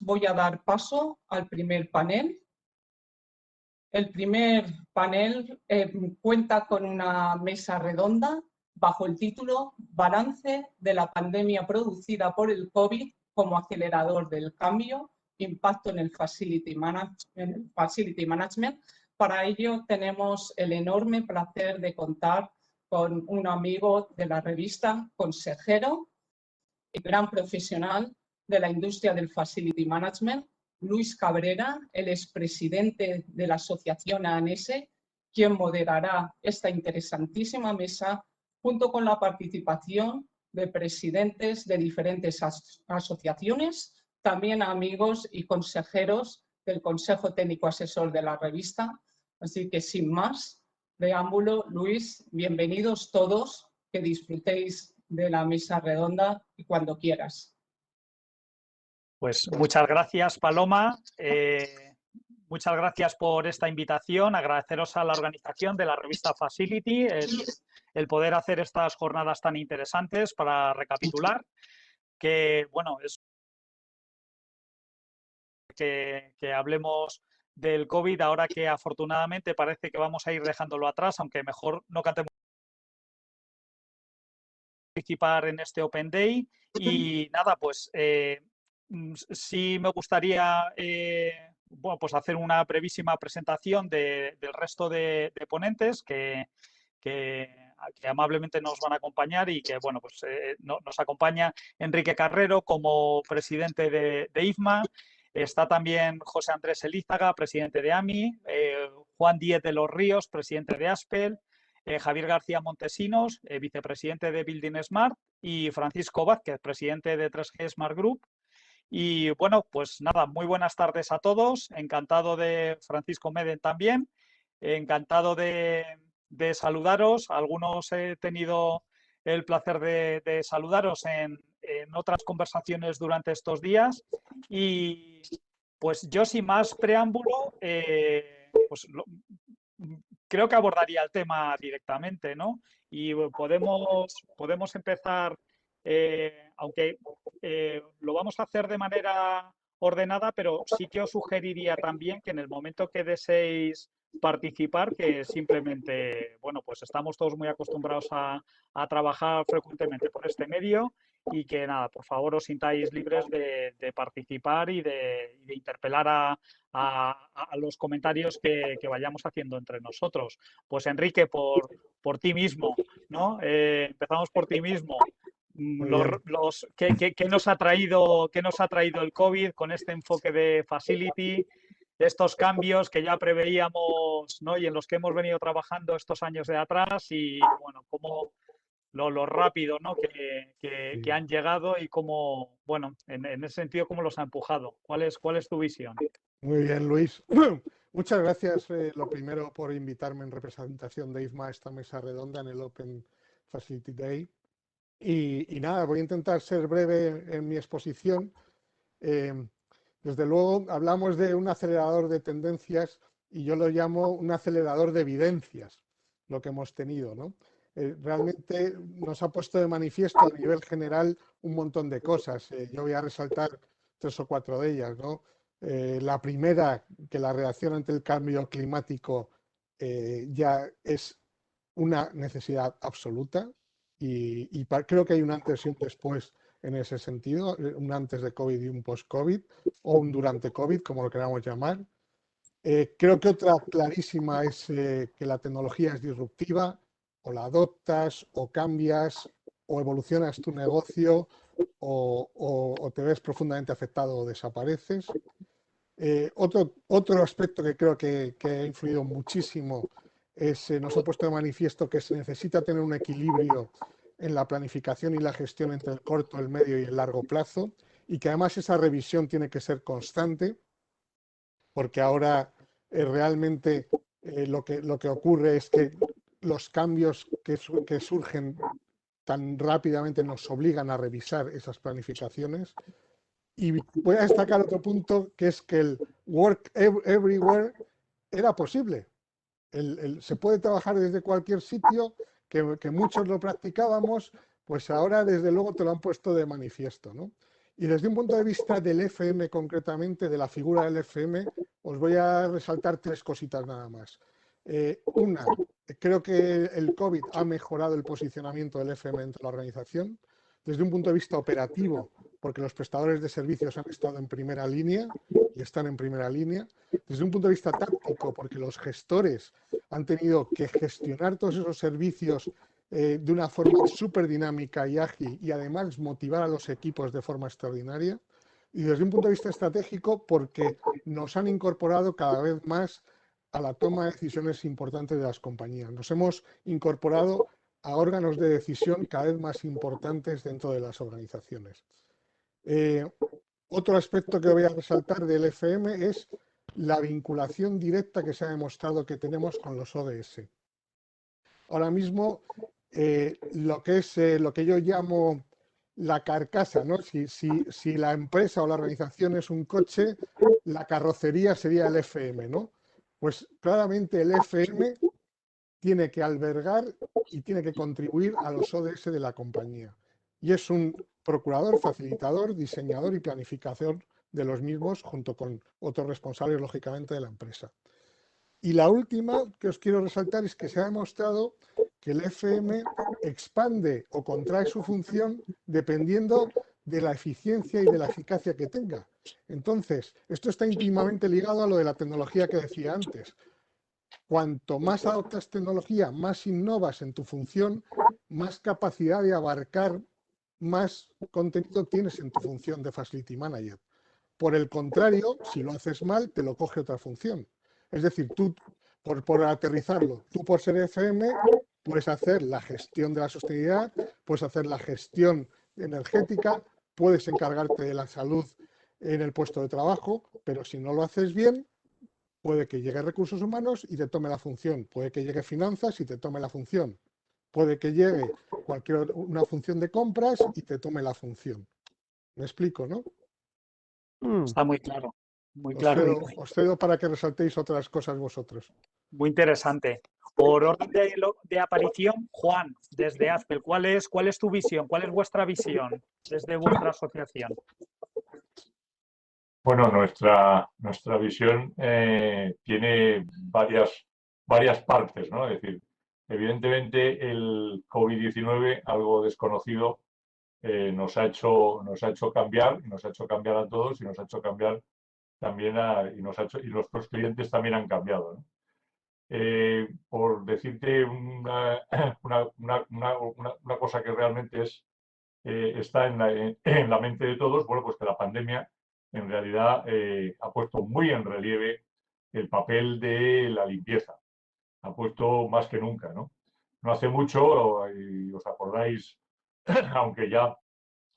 voy a dar paso al primer panel. El primer panel cuenta con una mesa redonda bajo el título Balance de la pandemia producida por el COVID como acelerador del cambio, impacto en el Facility Management. Para ello tenemos el enorme placer de contar con un amigo de la revista, consejero y gran profesional de la industria del Facility Management, Luis Cabrera, el expresidente de la asociación ANS, quien moderará esta interesantísima mesa junto con la participación de presidentes de diferentes asociaciones, también amigos y consejeros del Consejo Técnico Asesor de la revista. Así que sin más preámbulo, Luis, bienvenidos todos, que disfrutéis de la mesa redonda y cuando quieras. Pues muchas gracias, Paloma. Muchas gracias por esta invitación. Agradeceros a la organización de la revista Facility el poder hacer estas jornadas tan interesantes. Para recapitular, que bueno, es que hablemos del COVID ahora que afortunadamente parece que vamos a ir dejándolo atrás, aunque mejor no cantemos participar en este Open Day. Y nada, pues sí me gustaría bueno, pues hacer una brevísima presentación del resto de ponentes que amablemente nos van a acompañar y que bueno, pues nos acompaña Enrique Carrero como presidente de IFMA. Está también José Andrés Elízaga, presidente de AMI, Juan Díez de los Ríos, presidente de ASPEL, Javier García Montesinos, vicepresidente de Building Smart, y Francisco Vázquez, presidente de 3G Smart Group. Y bueno, pues nada, muy buenas tardes a todos. Encantado de Francisco Meden también. Encantado de saludaros. Algunos he tenido el placer de saludaros en otras conversaciones durante estos días. Y pues yo sin más preámbulo, pues creo que abordaría el tema directamente, ¿no? Y podemos empezar, aunque lo vamos a hacer de manera ordenada, pero sí que os sugeriría también que en el momento que deseéis participar, que simplemente, bueno, pues estamos todos muy acostumbrados a trabajar frecuentemente por este medio y que nada, por favor os sintáis libres de participar y de interpelar a los comentarios que vayamos haciendo entre nosotros. Pues Enrique, por ti mismo, ¿no? Empezamos por ti mismo. ¿Qué nos ha traído el COVID con este enfoque de Facility, de estos cambios que ya preveíamos, ¿no? Y en los que hemos venido trabajando estos años de atrás y bueno, cómo lo rápido, ¿no? que han llegado y cómo, bueno, en ese sentido, cómo los ha empujado. ¿Cuál es tu visión? Muy bien, Luis. Muchas gracias, lo primero, por invitarme en representación de IFMA a esta mesa redonda en el Open Facility Day. Y nada, voy a intentar ser breve en mi exposición. Desde luego, hablamos de un acelerador de tendencias y yo lo llamo un acelerador de evidencias, lo que hemos tenido, ¿no? Realmente nos ha puesto de manifiesto a nivel general un montón de cosas. Yo voy a resaltar 3 o 4 de ellas, ¿no? La primera, que la reacción ante el cambio climático ya es una necesidad absoluta y creo que hay un antes y un después en ese sentido, un antes de COVID y un post-COVID, o un durante COVID, como lo queramos llamar. Creo que otra clarísima es que la tecnología es disruptiva, o la adoptas, o cambias, o evolucionas tu negocio, o te ves profundamente afectado o desapareces. Otro aspecto que creo que ha influido muchísimo es, nos ha puesto de manifiesto que se necesita tener un equilibrio en la planificación y la gestión entre el corto, el medio y el largo plazo, y que además esa revisión tiene que ser constante, porque ahora realmente lo que ocurre es que los cambios que surgen tan rápidamente nos obligan a revisar esas planificaciones. Y voy a destacar otro punto, que es que el work everywhere era posible. Se puede trabajar desde cualquier sitio, que muchos lo practicábamos, pues ahora desde luego te lo han puesto de manifiesto, ¿no? Y desde un punto de vista del FM concretamente, de la figura del FM, os voy a resaltar 3 cositas nada más. Una, creo que el COVID ha mejorado el posicionamiento del FM dentro de la organización. Desde un punto de vista operativo, porque los prestadores de servicios han estado en primera línea y están en primera línea. Desde un punto de vista táctico, porque los gestores han tenido que gestionar todos esos servicios de una forma súper dinámica y ágil y además motivar a los equipos de forma extraordinaria. Y desde un punto de vista estratégico, porque nos han incorporado cada vez más a la toma de decisiones importantes de las compañías. Nos hemos incorporado a órganos de decisión cada vez más importantes dentro de las organizaciones. Otro aspecto que voy a resaltar del FM es la vinculación directa que se ha demostrado que tenemos con los ODS. Ahora mismo, lo que yo llamo la carcasa, ¿no? Si la empresa o la organización es un coche, la carrocería sería el FM, ¿no? Pues claramente el FM tiene que albergar y tiene que contribuir a los ODS de la compañía. Y es un procurador, facilitador, diseñador y planificador de los mismos, junto con otros responsables, lógicamente, de la empresa. Y la última que os quiero resaltar es que se ha demostrado que el FM expande o contrae su función dependiendo de la eficiencia y de la eficacia que tenga. Entonces, esto está íntimamente ligado a lo de la tecnología que decía antes. Cuanto más adoptas tecnología, más innovas en tu función, más capacidad de abarcar, más contenido tienes en tu función de Facility Manager. Por el contrario, si lo haces mal, te lo coge otra función. Es decir, tú, por aterrizarlo, tú por ser FM, puedes hacer la gestión de la sostenibilidad, puedes hacer la gestión energética, puedes encargarte de la salud en el puesto de trabajo, pero si no lo haces bien, puede que llegue recursos humanos y te tome la función, puede que llegue finanzas y te tome la función, puede que llegue una función de compras y te tome la función. ¿Me explico, no? Está muy claro, muy claro. Os cedo para que resaltéis otras cosas vosotros. Muy interesante. Por orden de aparición, Juan, desde Azpel, ¿cuál es tu visión? ¿Cuál es vuestra visión desde vuestra asociación? Bueno, nuestra visión tiene varias partes, ¿no? Es decir, evidentemente el COVID-19, algo desconocido, nos ha hecho cambiar, y nos ha hecho cambiar a todos, y nos ha hecho cambiar también y nuestros clientes también han cambiado, ¿no? Por decirte una cosa que realmente está en la mente de todos, bueno, pues que la pandemia en realidad ha puesto muy en relieve el papel de la limpieza. Ha puesto más que nunca, ¿no? No hace mucho, y os acordáis, aunque ya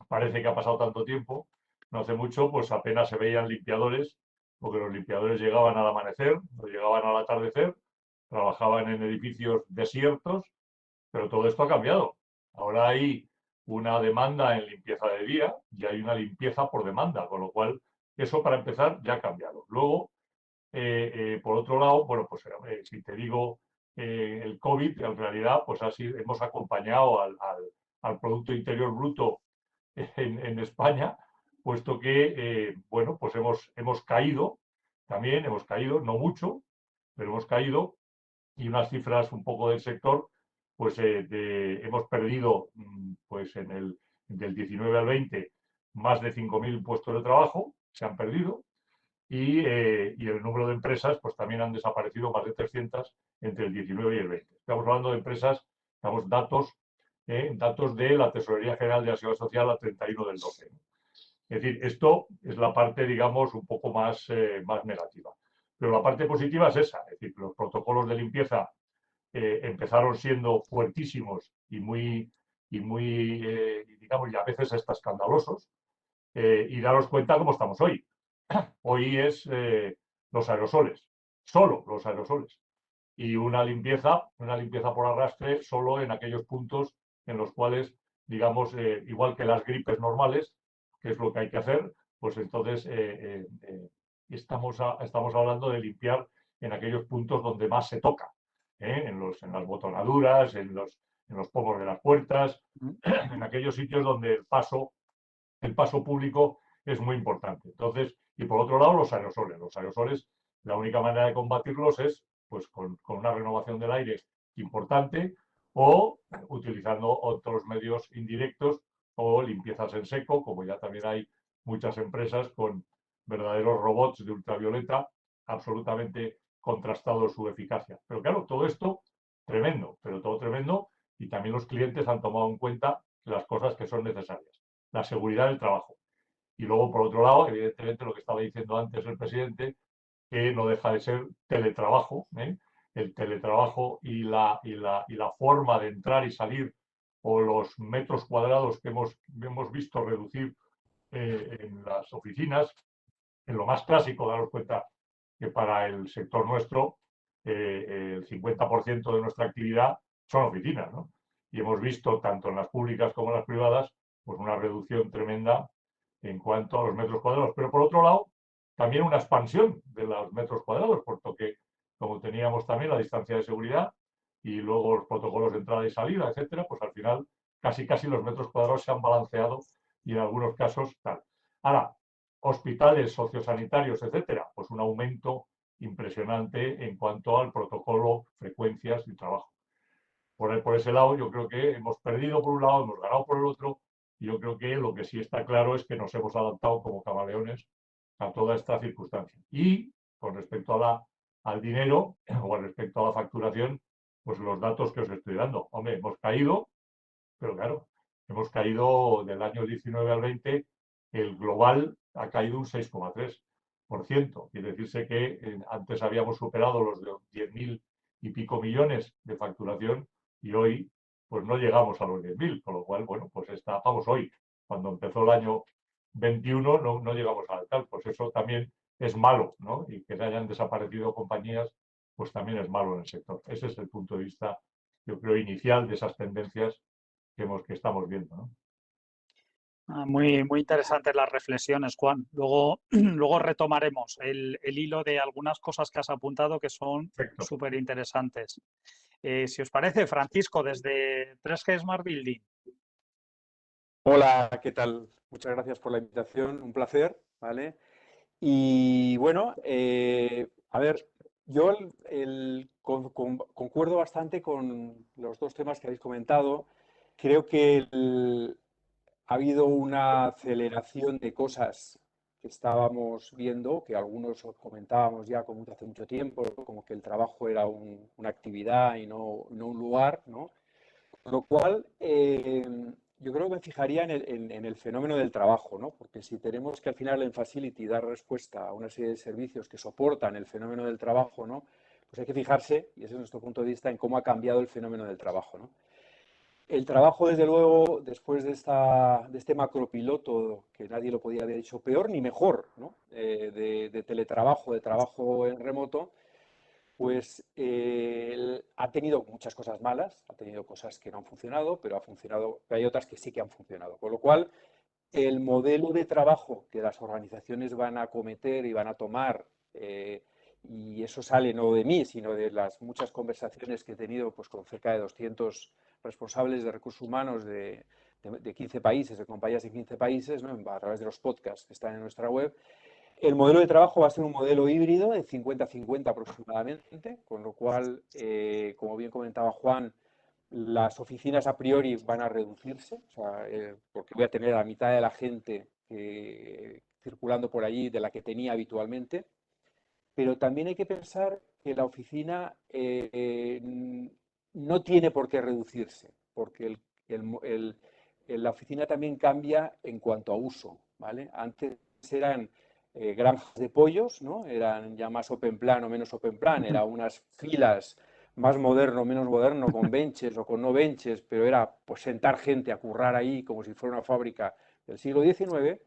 parece que ha pasado tanto tiempo, no hace mucho, pues apenas se veían limpiadores, porque los limpiadores llegaban al amanecer, no llegaban al atardecer, trabajaban en edificios desiertos, pero todo esto ha cambiado. Ahora hay una demanda en limpieza de día y hay una limpieza por demanda, con lo cual eso para empezar ya ha cambiado. Luego, por otro lado, bueno, pues si te digo el COVID, en realidad, pues así hemos acompañado al Producto Interior Bruto en España, puesto que, bueno, pues hemos caído, también hemos caído, no mucho, pero hemos caído, y unas cifras un poco del sector, pues hemos perdido, pues del 19 al 20, más de 5.000 puestos de trabajo, se han perdido, y el número de empresas, pues también han desaparecido más de 300 entre el 19 y el 20. Estamos hablando de empresas, estamos datos de la Tesorería General de la Seguridad Social a 31 del 12. Es decir, esto es la parte, digamos, un poco más negativa. Pero la parte positiva es esa, es decir, los protocolos de limpieza empezaron siendo fuertísimos y digamos, y a veces hasta escandalosos, y daros cuenta cómo estamos hoy. Hoy es los aerosoles, solo los aerosoles, y una limpieza por arrastre solo en aquellos puntos en los cuales, digamos, igual que las gripes normales, que es lo que hay que hacer, pues entonces estamos hablando de limpiar en aquellos puntos donde más se toca, en las botonaduras, en los pomos de las puertas, en aquellos sitios donde el paso el paso público es muy importante. Entonces, y por otro lado, los aerosoles. Los aerosoles, la única manera de combatirlos es pues con una renovación del aire importante o utilizando otros medios indirectos o limpiezas en seco, como ya también hay muchas empresas con verdaderos robots de ultravioleta absolutamente contrastado su eficacia. Pero claro, todo esto tremendo, pero todo tremendo, y también los clientes han tomado en cuenta las cosas que son necesarias. La seguridad del trabajo. Y luego, por otro lado, evidentemente, lo que estaba diciendo antes el presidente, que no deja de ser teletrabajo, ¿eh? El teletrabajo y la forma de entrar y salir, o los metros cuadrados que hemos visto reducir en las oficinas, en lo más clásico, daros cuenta que para el sector nuestro el 50% de nuestra actividad son oficinas, ¿no? Y hemos visto, tanto en las públicas como en las privadas, pues una reducción tremenda en cuanto a los metros cuadrados. Pero por otro lado, también una expansión de los metros cuadrados, puesto que como teníamos también la distancia de seguridad y luego los protocolos de entrada y salida, etcétera, pues al final casi los metros cuadrados se han balanceado y en algunos casos tal. Ahora, hospitales sociosanitarios, etcétera, pues un aumento impresionante en cuanto al protocolo, frecuencias y trabajo. Por ese lado, yo creo que hemos perdido por un lado, hemos ganado por el otro, y yo creo que lo que sí está claro es que nos hemos adaptado como camaleones a toda esta circunstancia. Y con respecto al dinero o respecto a la facturación, pues los datos que os estoy dando. Hombre, hemos caído, pero claro, hemos caído del año 19 al 20, el global ha caído un 6,3%. Quiere decirse que antes habíamos superado los de 10.000 y pico millones de facturación y hoy pues no llegamos a los 10.000, con lo cual, bueno, pues vamos hoy. Cuando empezó el año 21 no llegamos al tal, pues eso también es malo, ¿no? Y que se hayan desaparecido compañías, pues también es malo en el sector. Ese es el punto de vista, yo creo, inicial de esas tendencias que estamos viendo, ¿no? Muy, muy interesantes las reflexiones, Juan. Luego, luego retomaremos el hilo de algunas cosas que has apuntado que son Perfecto. súper interesantes. Si os parece, Francisco, desde 3G Smart Building. Hola, ¿qué tal? Muchas gracias por la invitación, un placer, ¿vale? Y bueno, a ver, yo concuerdo bastante con los dos temas que habéis comentado. Creo que ha habido una aceleración de cosas que estábamos viendo, que algunos comentábamos ya como hace mucho tiempo, como que el trabajo era una actividad y no un lugar, ¿no? Con lo cual, yo creo que me fijaría en el fenómeno del trabajo, ¿no? Porque si tenemos que al final en Facility dar respuesta a una serie de servicios que soportan el fenómeno del trabajo, ¿no? Pues hay que fijarse, y ese es nuestro punto de vista, en cómo ha cambiado el fenómeno del trabajo, ¿no? El trabajo, desde luego, después de este macropiloto, que nadie lo podía haber hecho peor ni mejor, ¿no? De teletrabajo, de trabajo en remoto, pues ha tenido muchas cosas malas, ha tenido cosas que no han funcionado, pero hay otras que sí que han funcionado. Con lo cual, el modelo de trabajo que las organizaciones van a acometer y van a tomar, y eso sale no de mí, sino de las muchas conversaciones que he tenido pues, con cerca de 200 responsables de recursos humanos de 15 países, de compañías de 15 países, ¿no? A través de los podcasts que están en nuestra web. El modelo de trabajo va a ser un modelo híbrido de 50-50 aproximadamente, con lo cual, como bien comentaba Juan, las oficinas a priori van a reducirse, o sea, porque voy a tener a la mitad de la gente circulando por allí de la que tenía habitualmente, pero también hay que pensar que la oficina no tiene por qué reducirse, porque la oficina también cambia en cuanto a uso, ¿vale? Antes eran granjas de pollos, ¿no? Eran ya más open plan o menos open plan, eran unas filas más moderno, menos moderno, con benches o con no benches, pero era pues sentar gente a currar ahí como si fuera una fábrica del siglo XIX,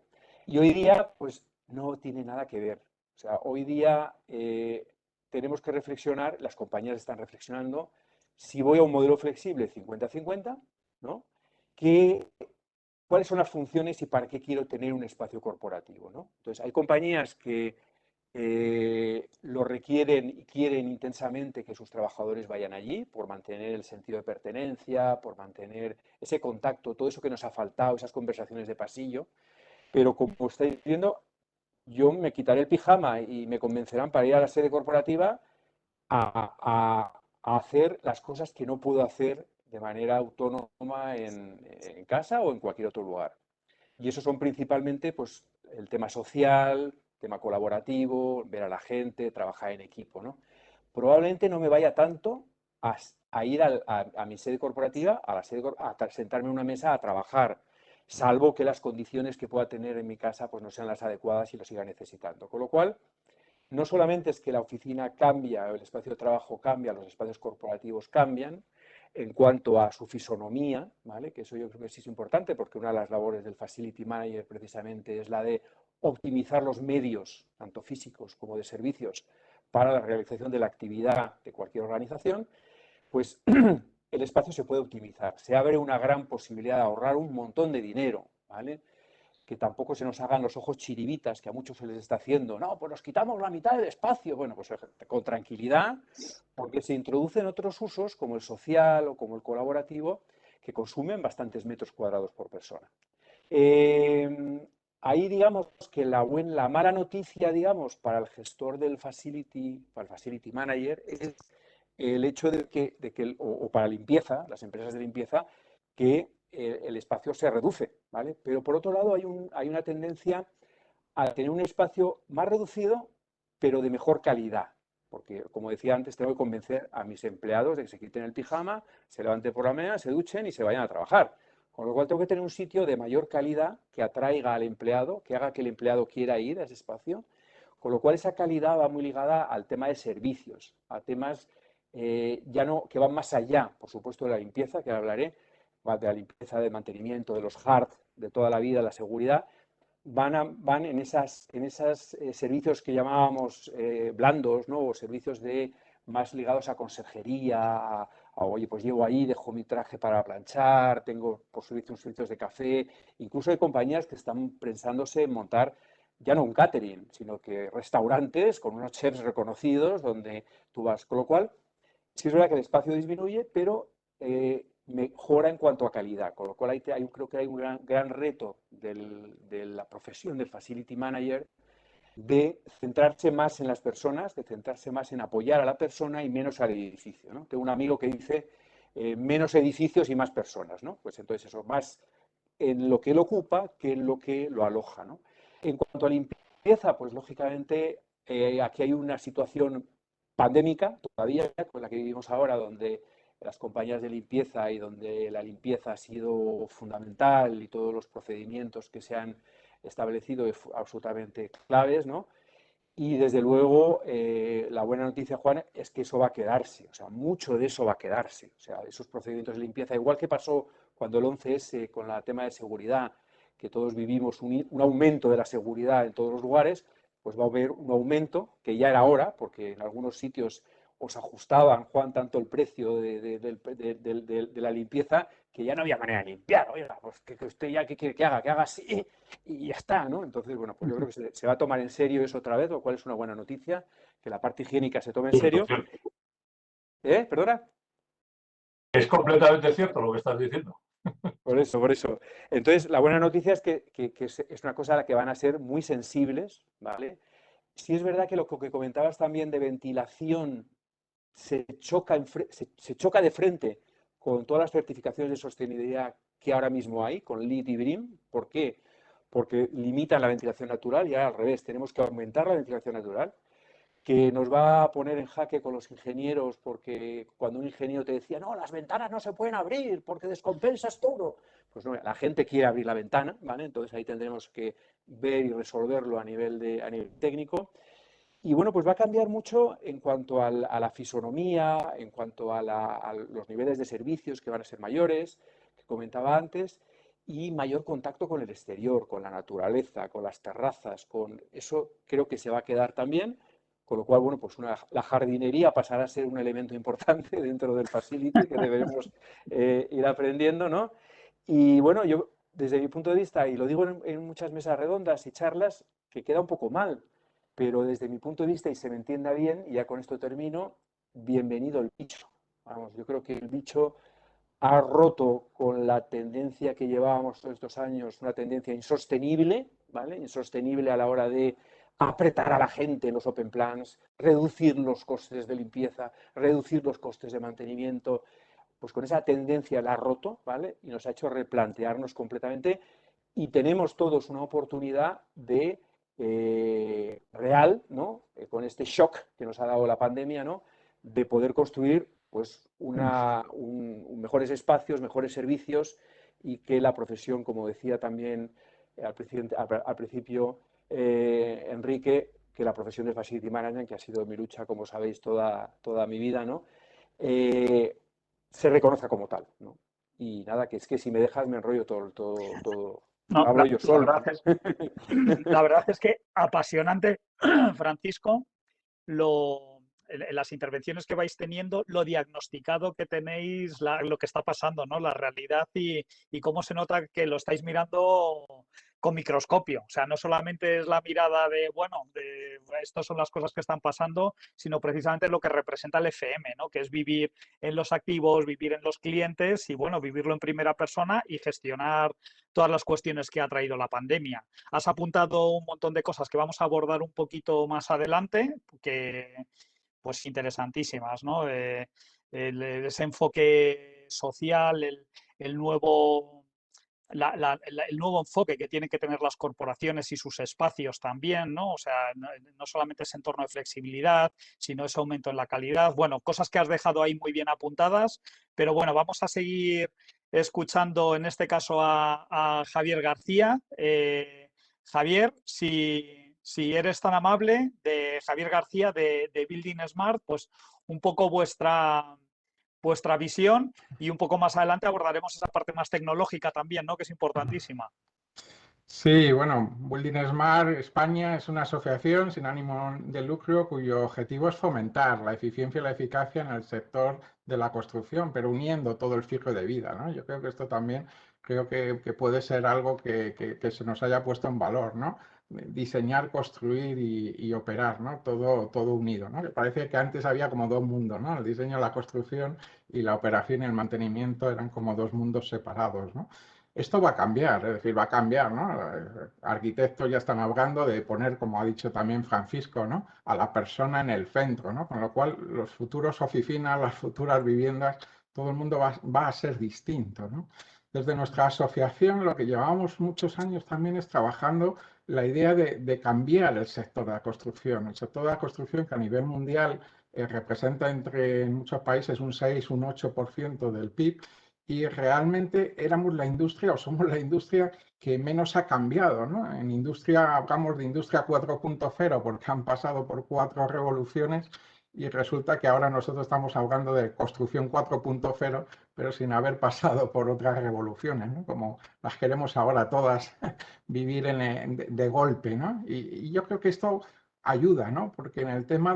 y hoy día pues no tiene nada que ver. O sea, hoy día tenemos que reflexionar, las compañías están reflexionando, si voy a un modelo flexible 50-50, ¿no? ¿Cuáles son las funciones y para qué quiero tener un espacio corporativo, ¿no? Entonces, hay compañías que lo requieren y quieren intensamente que sus trabajadores vayan allí por mantener el sentido de pertenencia, por mantener ese contacto, todo eso que nos ha faltado, esas conversaciones de pasillo. pero como estáis viendo, yo me quitaré el pijama y me convencerán para ir a la sede corporativa a hacer las cosas que no puedo hacer de manera autónoma en casa o en cualquier otro lugar. Y eso son principalmente pues, el tema social, tema colaborativo, ver a la gente, trabajar en equipo, ¿no? Probablemente no me vaya tanto a ir a mi sede corporativa, a sentarme en una mesa a trabajar, salvo que las condiciones que pueda tener en mi casa pues, no sean las adecuadas y lo siga necesitando. Con lo cual, no solamente es que la oficina cambia, el espacio de trabajo cambia, los espacios corporativos cambian en cuanto a su fisonomía, ¿vale? Que eso yo creo que sí es importante porque una de las labores del Facility Manager precisamente es la de optimizar los medios, tanto físicos como de servicios, para la realización de la actividad de cualquier organización, pues el espacio se puede optimizar. Se abre una gran posibilidad de ahorrar un montón de dinero, ¿vale? Que tampoco se nos hagan los ojos chiribitas, que a muchos se les está haciendo. No, pues nos quitamos la mitad del espacio. Bueno, pues con tranquilidad, porque se introducen otros usos, como el social o como el colaborativo, que consumen bastantes metros cuadrados por persona. Ahí digamos que la mala noticia, digamos, para el gestor del facility, para el facility manager, es el hecho de que o para limpieza, las empresas de limpieza, que el espacio se reduce, ¿vale? Pero por otro lado hay una tendencia a tener un espacio más reducido, pero de mejor calidad. Porque, como decía antes, tengo que convencer a mis empleados de que se quiten el pijama, se levanten por la mañana, se duchen y se vayan a trabajar. Con lo cual tengo que tener un sitio de mayor calidad que atraiga al empleado, que haga que el empleado quiera ir a ese espacio. Con lo cual esa calidad va muy ligada al tema de servicios, a temas ya no, que van más allá, por supuesto, de la limpieza, que hablaré, de la limpieza, de mantenimiento, de los hard, de toda la vida, la seguridad, van en esos servicios que llamábamos blandos, ¿no? O servicios más ligados a conserjería, oye, pues llego ahí, dejo mi traje para planchar, tengo por servicio servicios de café. Incluso hay compañías que están pensándose en montar ya no un catering, sino que restaurantes con unos chefs reconocidos donde tú vas. Con lo cual, sí es verdad que el espacio disminuye, pero mejora en cuanto a calidad, con lo cual creo que hay un gran reto de la profesión del Facility Manager de centrarse más en las personas, de centrarse más en apoyar a la persona y menos al edificio, ¿no? Tengo un amigo que dice menos edificios y más personas, ¿no? Pues entonces eso, más en lo que él ocupa que en lo que lo aloja, ¿no? En cuanto a limpieza, pues lógicamente aquí hay una situación pandémica todavía, con la que vivimos ahora, donde las compañías de limpieza y donde la limpieza ha sido fundamental y todos los procedimientos que se han establecido absolutamente claves, ¿no? Y desde luego la buena noticia, Juan, es que eso va a quedarse, o sea, mucho de eso va a quedarse, o sea, esos procedimientos de limpieza, igual que pasó cuando el 11S con el tema de seguridad, que todos vivimos un aumento de la seguridad en todos los lugares, pues va a haber un aumento, que ya era hora, porque en algunos sitios os ajustaban, Juan, tanto el precio de la limpieza, que ya no había manera de limpiar. Oiga, pues que usted ya, ¿qué quiere que haga así y ya está, ¿no? Entonces, bueno, pues yo creo que se va a tomar en serio eso otra vez, lo cual es una buena noticia, que la parte higiénica se tome en serio. ¿Perdona? Es completamente cierto lo que estás diciendo. Por eso. Entonces, la buena noticia es que es una cosa a la que van a ser muy sensibles, ¿vale? Sí es verdad que lo que comentabas también de ventilación se choca de frente con todas las certificaciones de sostenibilidad que ahora mismo hay, con LEED y BREEAM. ¿Por qué? Porque limitan la ventilación natural y ahora al revés, tenemos que aumentar la ventilación natural, que nos va a poner en jaque con los ingenieros, porque cuando un ingeniero te decía, no, las ventanas no se pueden abrir porque descompensas todo, pues no, la gente quiere abrir la ventana, ¿vale? Entonces ahí tendremos que ver y resolverlo a nivel técnico. Y bueno, pues va a cambiar mucho en cuanto a la fisonomía, en cuanto a los niveles de servicios que van a ser mayores, que comentaba antes, y mayor contacto con el exterior, con la naturaleza, con las terrazas, con eso creo que se va a quedar también, con lo cual, bueno, pues la jardinería pasará a ser un elemento importante dentro del facility que deberemos ir aprendiendo, ¿no? Y bueno, yo desde mi punto de vista, y lo digo en muchas mesas redondas y charlas, que queda un poco mal, pero desde mi punto de vista, y se me entienda bien, y ya con esto termino, bienvenido el bicho. Vamos, yo creo que el bicho ha roto con la tendencia que llevábamos todos estos años, una tendencia insostenible, ¿vale? Insostenible a la hora de apretar a la gente en los open plans, reducir los costes de limpieza, reducir los costes de mantenimiento. Pues con esa tendencia la ha roto, ¿vale? Y nos ha hecho replantearnos completamente, y tenemos todos una oportunidad de real, ¿no? Con este shock que nos ha dado la pandemia, ¿no? De poder construir pues mejores espacios, mejores servicios, y que la profesión, como decía también al principio Enrique, que la profesión de Facility Management, que ha sido mi lucha, como sabéis, toda mi vida, ¿no? Se reconozca como tal, ¿no? Y nada, que es que si me dejas me enrollo todo. No, Hablo yo solo. La verdad es que apasionante, Francisco, en las intervenciones que vais teniendo, lo diagnosticado que tenéis, lo que está pasando, ¿no? La realidad y cómo se nota que lo estáis mirando con microscopio. O sea, no solamente es la mirada de, bueno, estas son las cosas que están pasando, sino precisamente lo que representa el FM, ¿no? Que es vivir en los activos, vivir en los clientes y, bueno, vivirlo en primera persona y gestionar todas las cuestiones que ha traído la pandemia. Has apuntado un montón de cosas que vamos a abordar un poquito más adelante, que pues interesantísimas, ¿no? Ese enfoque social, el nuevo enfoque que tienen que tener las corporaciones y sus espacios también, ¿no? O sea, no solamente ese entorno de flexibilidad, sino ese aumento en la calidad. Bueno, cosas que has dejado ahí muy bien apuntadas, pero bueno, vamos a seguir escuchando en este caso a Javier García. Javier, si eres tan amable, de Javier García de Building Smart, pues un poco vuestra visión, y un poco más adelante abordaremos esa parte más tecnológica también, ¿no? Que es importantísima. Sí, bueno, Building Smart España es una asociación sin ánimo de lucro cuyo objetivo es fomentar la eficiencia y la eficacia en el sector de la construcción, pero uniendo todo el ciclo de vida, ¿no? Yo creo que esto también que puede ser algo que se nos haya puesto en valor, ¿no? Diseñar, construir y operar, ¿no? Todo unido, ¿no? Que parece que antes había como dos mundos, ¿no? El diseño, la construcción, y la operación y el mantenimiento eran como dos mundos separados, ¿no? Esto va a cambiar, es decir, va a cambiar, ¿no? Arquitectos ya están hablando de poner, como ha dicho también Francisco, ¿no? A la persona en el centro, ¿no? Con lo cual los futuros oficinas, las futuras viviendas, todo el mundo va a ser distinto, ¿no? Desde nuestra asociación lo que llevamos muchos años también es trabajando la idea de cambiar el sector de la construcción. El sector de la construcción, que a nivel mundial representa en muchos países un 6, un 8% del PIB, y realmente éramos la industria, o somos la industria que menos ha cambiado, ¿no? En industria, hablamos de industria 4.0 porque han pasado por 4 revoluciones, y resulta que ahora nosotros estamos hablando de construcción 4.0, pero sin haber pasado por otras revoluciones, ¿no? Como las queremos ahora todas vivir de golpe, ¿no? Y yo creo que esto ayuda, ¿no? Porque en el tema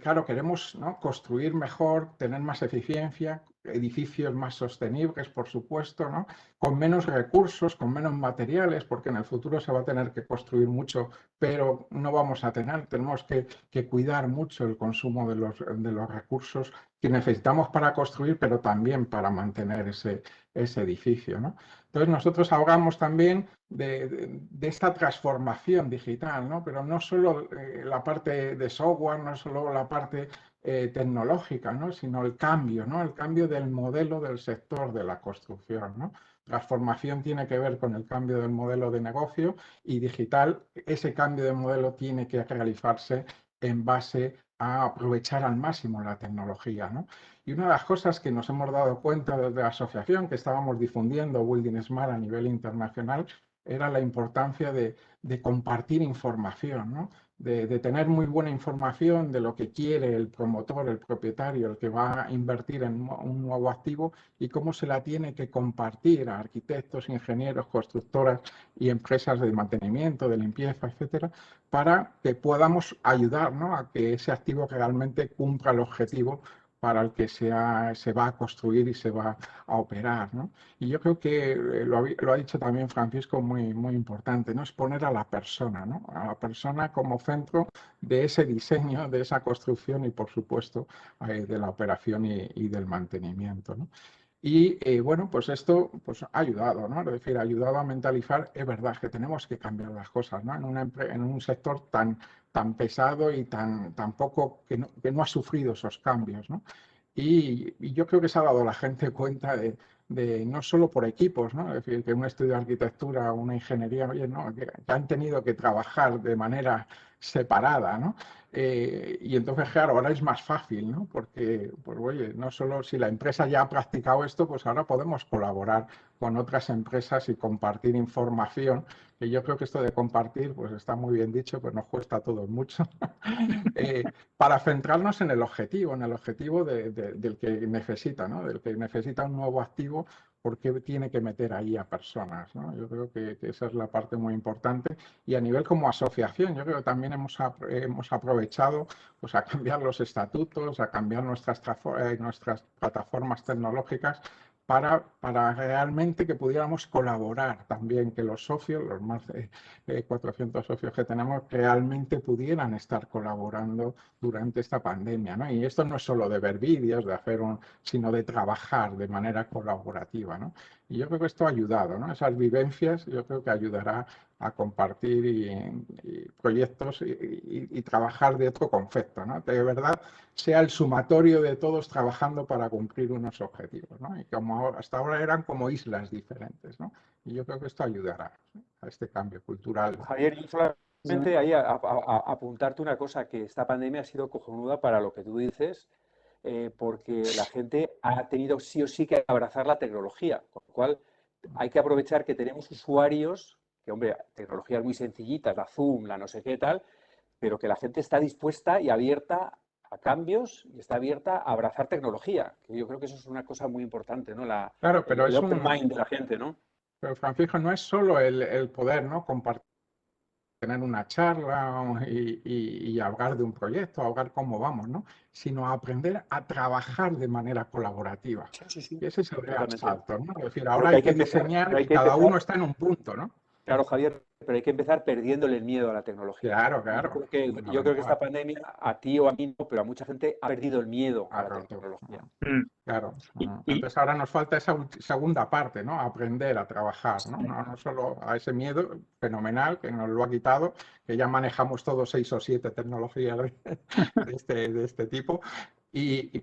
claro, queremos, ¿no?, construir mejor, tener más eficiencia, edificios más sostenibles, por supuesto, ¿no?, con menos recursos, con menos materiales, porque en el futuro se va a tener que construir mucho, pero no vamos a tenemos que cuidar mucho el consumo de los recursos que necesitamos para construir, pero también para mantener ese edificio, ¿no? Entonces nosotros hablamos también de esta transformación digital, ¿no? Pero no solo la parte de software, no solo la parte tecnológica, ¿no?, sino el cambio, ¿no?, el cambio del modelo del sector de la construcción, ¿no? Transformación tiene que ver con el cambio del modelo de negocio, y digital, ese cambio de modelo tiene que realizarse en base a aprovechar al máximo la tecnología, ¿no? Y una de las cosas que nos hemos dado cuenta desde la asociación, que estábamos difundiendo Building Smart a nivel internacional, era la importancia de compartir información, ¿no? De tener muy buena información de lo que quiere el promotor, el propietario, el que va a invertir en un nuevo activo, y cómo se la tiene que compartir a arquitectos, ingenieros, constructoras y empresas de mantenimiento, de limpieza, etcétera, para que podamos ayudar, ¿no?, a que ese activo realmente cumpla el objetivo para el que se va a construir y se va a operar, ¿no? Y yo creo que lo ha dicho también Francisco, muy, muy importante, ¿no?, es poner a la persona, ¿no?, a la persona como centro de ese diseño, de esa construcción y, por supuesto, de la operación y del mantenimiento, ¿no? Y bueno, pues esto pues, ha ayudado, ¿no? Es decir, ha ayudado a mentalizar, es verdad que tenemos que cambiar las cosas, ¿no? En un sector tan pesado y tan poco, que no ha sufrido esos cambios, ¿no? Y yo creo que se ha dado la gente cuenta de no solo por equipos, ¿no? Es decir, que un estudio de arquitectura o una ingeniería, oye, ¿no? Que han tenido que trabajar de manera separada, ¿no? Y entonces, claro, ahora es más fácil, ¿no? Porque, pues, oye, no solo si la empresa ya ha practicado esto, pues ahora podemos colaborar con otras empresas y compartir información, que yo creo que esto de compartir, pues está muy bien dicho, pues nos cuesta a todos mucho, para centrarnos en el objetivo del que necesita, ¿no? Del que necesita un nuevo activo, porque tiene que meter ahí a personas, ¿no? Yo creo que esa es la parte muy importante. Y a nivel como asociación, yo creo que también hemos aprovechado pues, a cambiar los estatutos, a cambiar nuestras plataformas tecnológicas para realmente que pudiéramos colaborar también, que los socios, los más de 400 socios que tenemos, realmente pudieran estar colaborando durante esta pandemia, ¿no? Y esto no es solo de ver vídeos, sino de trabajar de manera colaborativa, ¿no? Y yo creo que esto ha ayudado, ¿no? Esas vivencias yo creo que ayudará a compartir y proyectos y trabajar de otro concepto, ¿no? De verdad sea el sumatorio de todos trabajando para cumplir unos objetivos, ¿no? Y como hasta ahora eran como islas diferentes, ¿no? Y yo creo que esto ayudará, ¿sí? A este cambio cultural. Javier, yo solamente ahí apuntarte una cosa, que esta pandemia ha sido cojonuda para lo que tú dices, porque la gente ha tenido sí o sí que abrazar la tecnología, con lo cual hay que aprovechar que tenemos usuarios, que hombre, tecnologías muy sencillitas, la Zoom, la no sé qué tal, pero que la gente está dispuesta y abierta a cambios y está abierta a abrazar tecnología, que yo creo que eso es una cosa muy importante, ¿no? Claro, pero El open mind de la gente, ¿no? Pero Francisco, no es solo el poder, ¿no? Compartir, tener una charla y hablar de un proyecto, hablar cómo vamos, ¿no? Sino aprender a trabajar de manera colaborativa. Sí, sí, Y ese es el real totalmente. salto, ¿no? Es decir, Pero ahora que hay que diseñar y cada uno está en un punto, ¿no? Claro, Javier, pero hay que empezar perdiéndole el miedo a la tecnología. Claro, Yo claro. creo que esta pandemia, a ti o a mí no, pero a mucha gente ha perdido el miedo a la tecnología. Claro. Y, Entonces ahora nos falta esa segunda parte, ¿no? Aprender a trabajar, ¿no? No solo a ese miedo fenomenal que nos lo ha quitado, que ya manejamos todos 6 o 7 tecnologías de este tipo,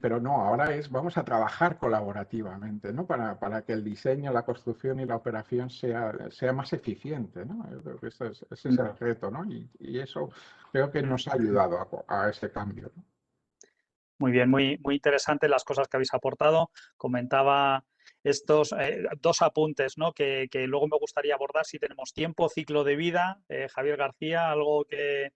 pero no, ahora vamos a trabajar colaborativamente, ¿no? Para que el diseño, la construcción y la operación sea más eficiente, ¿no? Yo creo que ese es el reto, ¿no? Y eso creo que nos ha ayudado a ese cambio, ¿no? muy bien, muy interesante las cosas que habéis aportado. Comentaba estos dos apuntes, ¿no? que luego me gustaría abordar si tenemos tiempo. Ciclo de vida, Javier García, algo que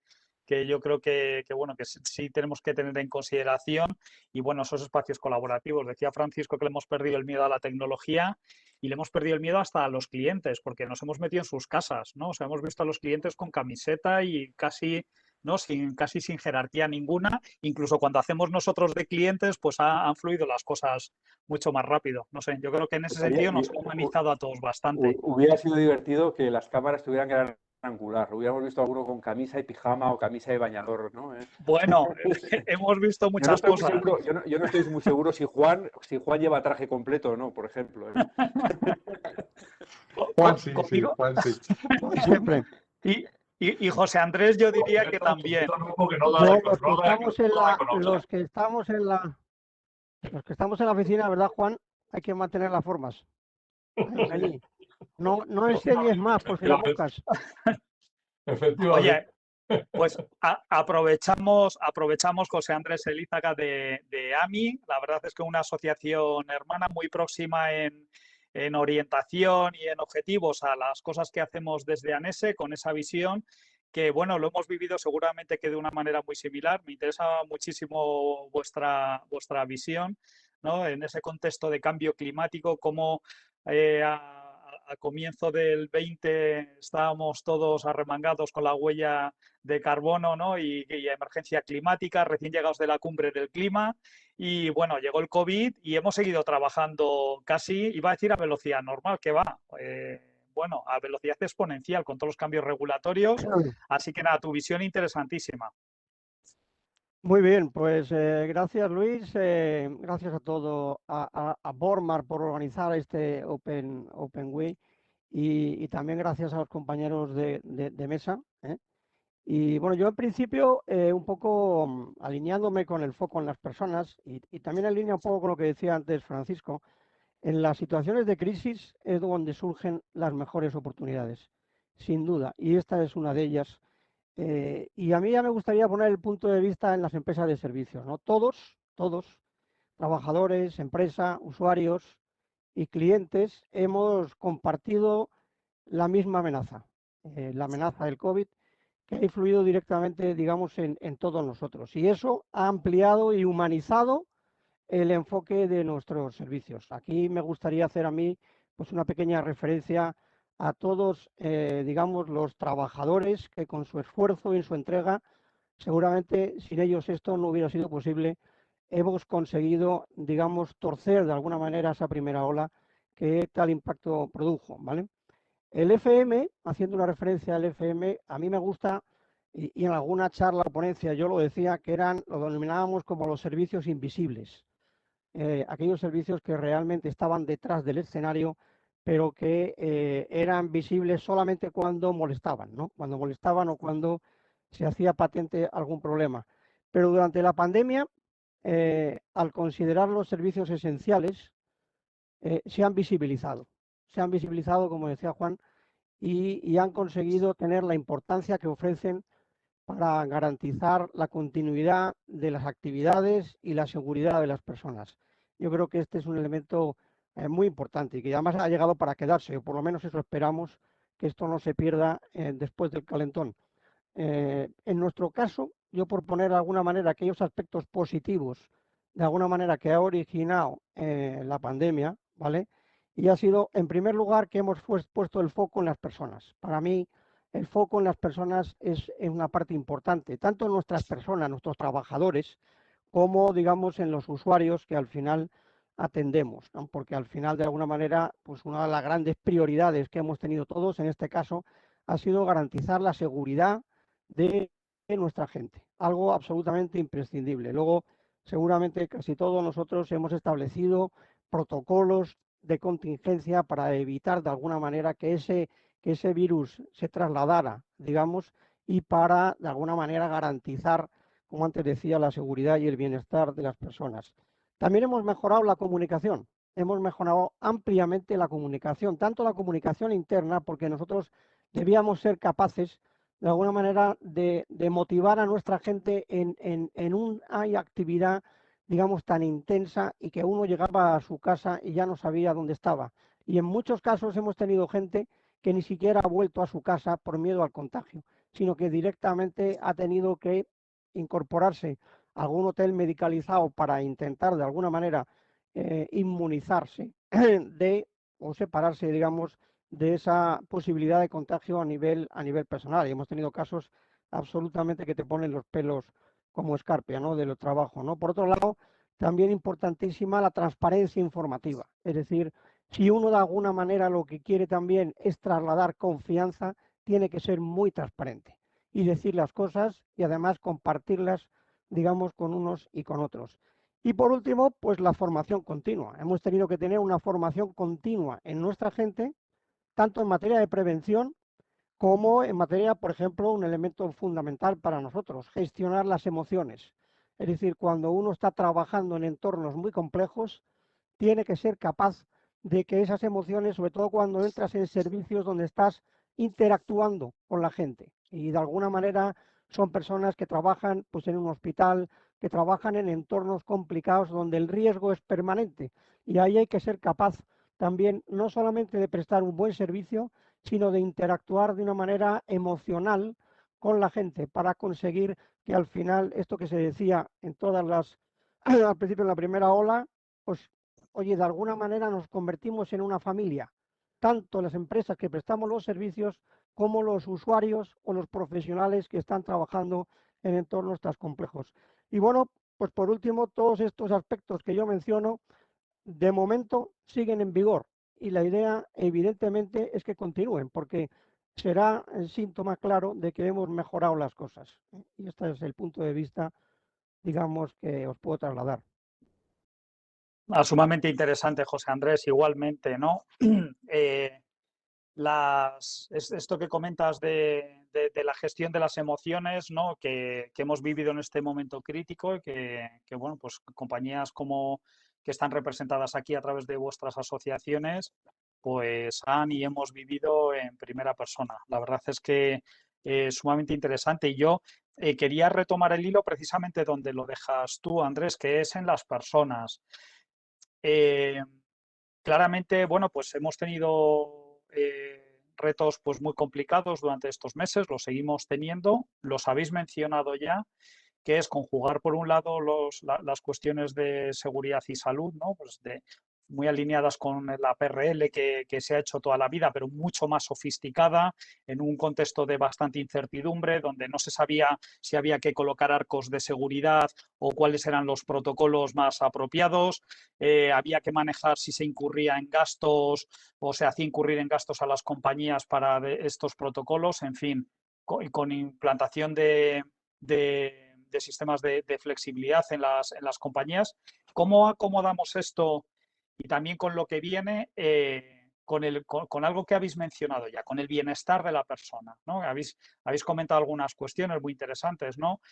yo creo que bueno, que sí tenemos que tener en consideración. Y bueno, esos espacios colaborativos. Decía Francisco que le hemos perdido el miedo a la tecnología y le hemos perdido el miedo hasta a los clientes, porque nos hemos metido en sus casas, ¿no? O sea, hemos visto a los clientes con camiseta y casi, ¿no? Casi sin jerarquía ninguna. Incluso cuando hacemos nosotros de clientes, pues han fluido las cosas mucho más rápido. No sé, yo creo que en ese sentido nos ha humanizado a todos bastante. Hubiera sido divertido que las cámaras tuvieran gran angular. Hubiéramos visto a alguno con camisa y pijama o camisa de bañador, ¿no? Bueno, hemos visto muchas cosas. Yo no estoy muy seguro si Juan lleva traje completo o no, por ejemplo. Juan sí, Juan sí. Siempre. Y José Andrés, yo diría que también. Los que estamos en la oficina, ¿verdad, Juan? Hay que mantener las formas. Allí. No enseñes más, por si la buscas. Oye, pues aprovechamos José Andrés Elízaga de AMI. La verdad es que una asociación hermana muy próxima en orientación y en objetivos a las cosas que hacemos desde ANESE, con esa visión que, bueno, lo hemos vivido seguramente que de una manera muy similar. Me interesa muchísimo vuestra visión, ¿no? En ese contexto de cambio climático, cómo a comienzo del 20 estábamos todos arremangados con la huella de carbono, ¿no? y emergencia climática, recién llegados de la cumbre del clima. Y bueno, llegó el COVID y hemos seguido trabajando casi, iba a decir a velocidad normal, que va, bueno, a velocidad exponencial con todos los cambios regulatorios. Así que nada, tu visión interesantísima. Muy bien, pues gracias Luis, gracias a todo, a Bormar por organizar este Open Week y también gracias a los compañeros de mesa. Y bueno, yo en principio un poco alineándome con el foco en las personas y también en línea un poco con lo que decía antes Francisco, en las situaciones de crisis es donde surgen las mejores oportunidades, sin duda, y esta es una de ellas. Y a mí ya me gustaría poner el punto de vista en las empresas de servicios, ¿no? Todos, trabajadores, empresa, usuarios y clientes, hemos compartido la misma amenaza, la amenaza del COVID, que ha influido directamente, digamos, en todos nosotros. Y eso ha ampliado y humanizado el enfoque de nuestros servicios. Aquí me gustaría hacer a mí pues una pequeña referencia a todos, digamos, los trabajadores que con su esfuerzo y en su entrega, seguramente sin ellos esto no hubiera sido posible. Hemos conseguido, digamos, torcer de alguna manera esa primera ola que tal impacto produjo, ¿vale? El FM, haciendo una referencia al FM, a mí me gusta, y en alguna charla o ponencia yo lo decía, que lo denominábamos como los servicios invisibles. Aquellos servicios que realmente estaban detrás del escenario, pero que eran visibles solamente cuando molestaban, ¿no? Cuando molestaban o cuando se hacía patente algún problema. Pero durante la pandemia, al considerar los servicios esenciales, se han visibilizado. Se han visibilizado, como decía Juan, y han conseguido tener la importancia que ofrecen para garantizar la continuidad de las actividades y la seguridad de las personas. Yo creo que este es un elemento muy importante y que además ha llegado para quedarse, o por lo menos eso esperamos, que esto no se pierda después del calentón. En nuestro caso, yo por poner de alguna manera aquellos aspectos positivos, de alguna manera que ha originado la pandemia, ¿vale? Y ha sido, en primer lugar, que hemos puesto el foco en las personas. Para mí, el foco en las personas es una parte importante, tanto en nuestras personas, nuestros trabajadores, como, digamos, en los usuarios que al final atendemos, ¿no? Porque al final, de alguna manera, pues una de las grandes prioridades que hemos tenido todos, en este caso, ha sido garantizar la seguridad de nuestra gente, algo absolutamente imprescindible. Luego, seguramente casi todos nosotros hemos establecido protocolos de contingencia para evitar de alguna manera que ese virus se trasladara, digamos, y para de alguna manera garantizar, como antes decía, la seguridad y el bienestar de las personas. También hemos mejorado la comunicación, hemos mejorado ampliamente la comunicación, tanto la comunicación interna, porque nosotros debíamos ser capaces de alguna manera de motivar a nuestra gente en una actividad, digamos, tan intensa y que uno llegaba a su casa y ya no sabía dónde estaba. Y en muchos casos hemos tenido gente que ni siquiera ha vuelto a su casa por miedo al contagio, sino que directamente ha tenido que incorporarse a algún hotel medicalizado para intentar de alguna manera inmunizarse o separarse, digamos, de esa posibilidad de contagio a nivel personal. Y hemos tenido casos absolutamente que te ponen los pelos como escarpia, ¿no? De los trabajos, ¿no? Por otro lado, también importantísima la transparencia informativa. Es decir, si uno de alguna manera lo que quiere también es trasladar confianza, tiene que ser muy transparente y decir las cosas y además compartirlas, digamos, con unos y con otros. Y por último, pues la formación continua. Hemos tenido que tener una formación continua en nuestra gente, tanto en materia de prevención como en materia, por ejemplo, un elemento fundamental para nosotros, gestionar las emociones. Es decir, cuando uno está trabajando en entornos muy complejos, tiene que ser capaz de que esas emociones, sobre todo cuando entras en servicios donde estás interactuando con la gente y de alguna manera son personas que trabajan pues en un hospital, que trabajan en entornos complicados donde el riesgo es permanente y ahí hay que ser capaz también no solamente de prestar un buen servicio, sino de interactuar de una manera emocional con la gente para conseguir que al final esto que se decía en todas las al principio en la primera ola, pues oye, de alguna manera nos convertimos en una familia, tanto las empresas que prestamos los servicios como los usuarios o los profesionales que están trabajando en entornos tan complejos. Y bueno, pues por último, todos estos aspectos que yo menciono, de momento siguen en vigor y la idea evidentemente es que continúen porque será el síntoma claro de que hemos mejorado las cosas. Y este es el punto de vista digamos, que os puedo trasladar. Sumamente interesante, José Andrés, igualmente, ¿no? Esto que comentas de la gestión de las emociones, ¿no? que hemos vivido en este momento crítico y que bueno, pues compañías como que están representadas aquí a través de vuestras asociaciones, pues han y hemos vivido en primera persona. La verdad es que es sumamente interesante y yo quería retomar el hilo precisamente donde lo dejas tú, Andrés, que es en las personas. Claramente, bueno, pues hemos tenido retos pues muy complicados durante estos meses, los seguimos teniendo, los habéis mencionado ya, que es conjugar por un lado las cuestiones de seguridad y salud, ¿no? Pues muy alineadas con la PRL que se ha hecho toda la vida, pero mucho más sofisticada, en un contexto de bastante incertidumbre, donde no se sabía si había que colocar arcos de seguridad o cuáles eran los protocolos más apropiados, había que manejar si se incurría en gastos o se hacía incurrir en gastos a las compañías para estos protocolos, en fin, con implantación de sistemas de flexibilidad en las compañías. ¿Cómo acomodamos esto y también con lo que viene con algo que habéis mencionado ya, con el bienestar de la persona, ¿no? Habéis comentado algunas cuestiones muy interesantes, ¿no?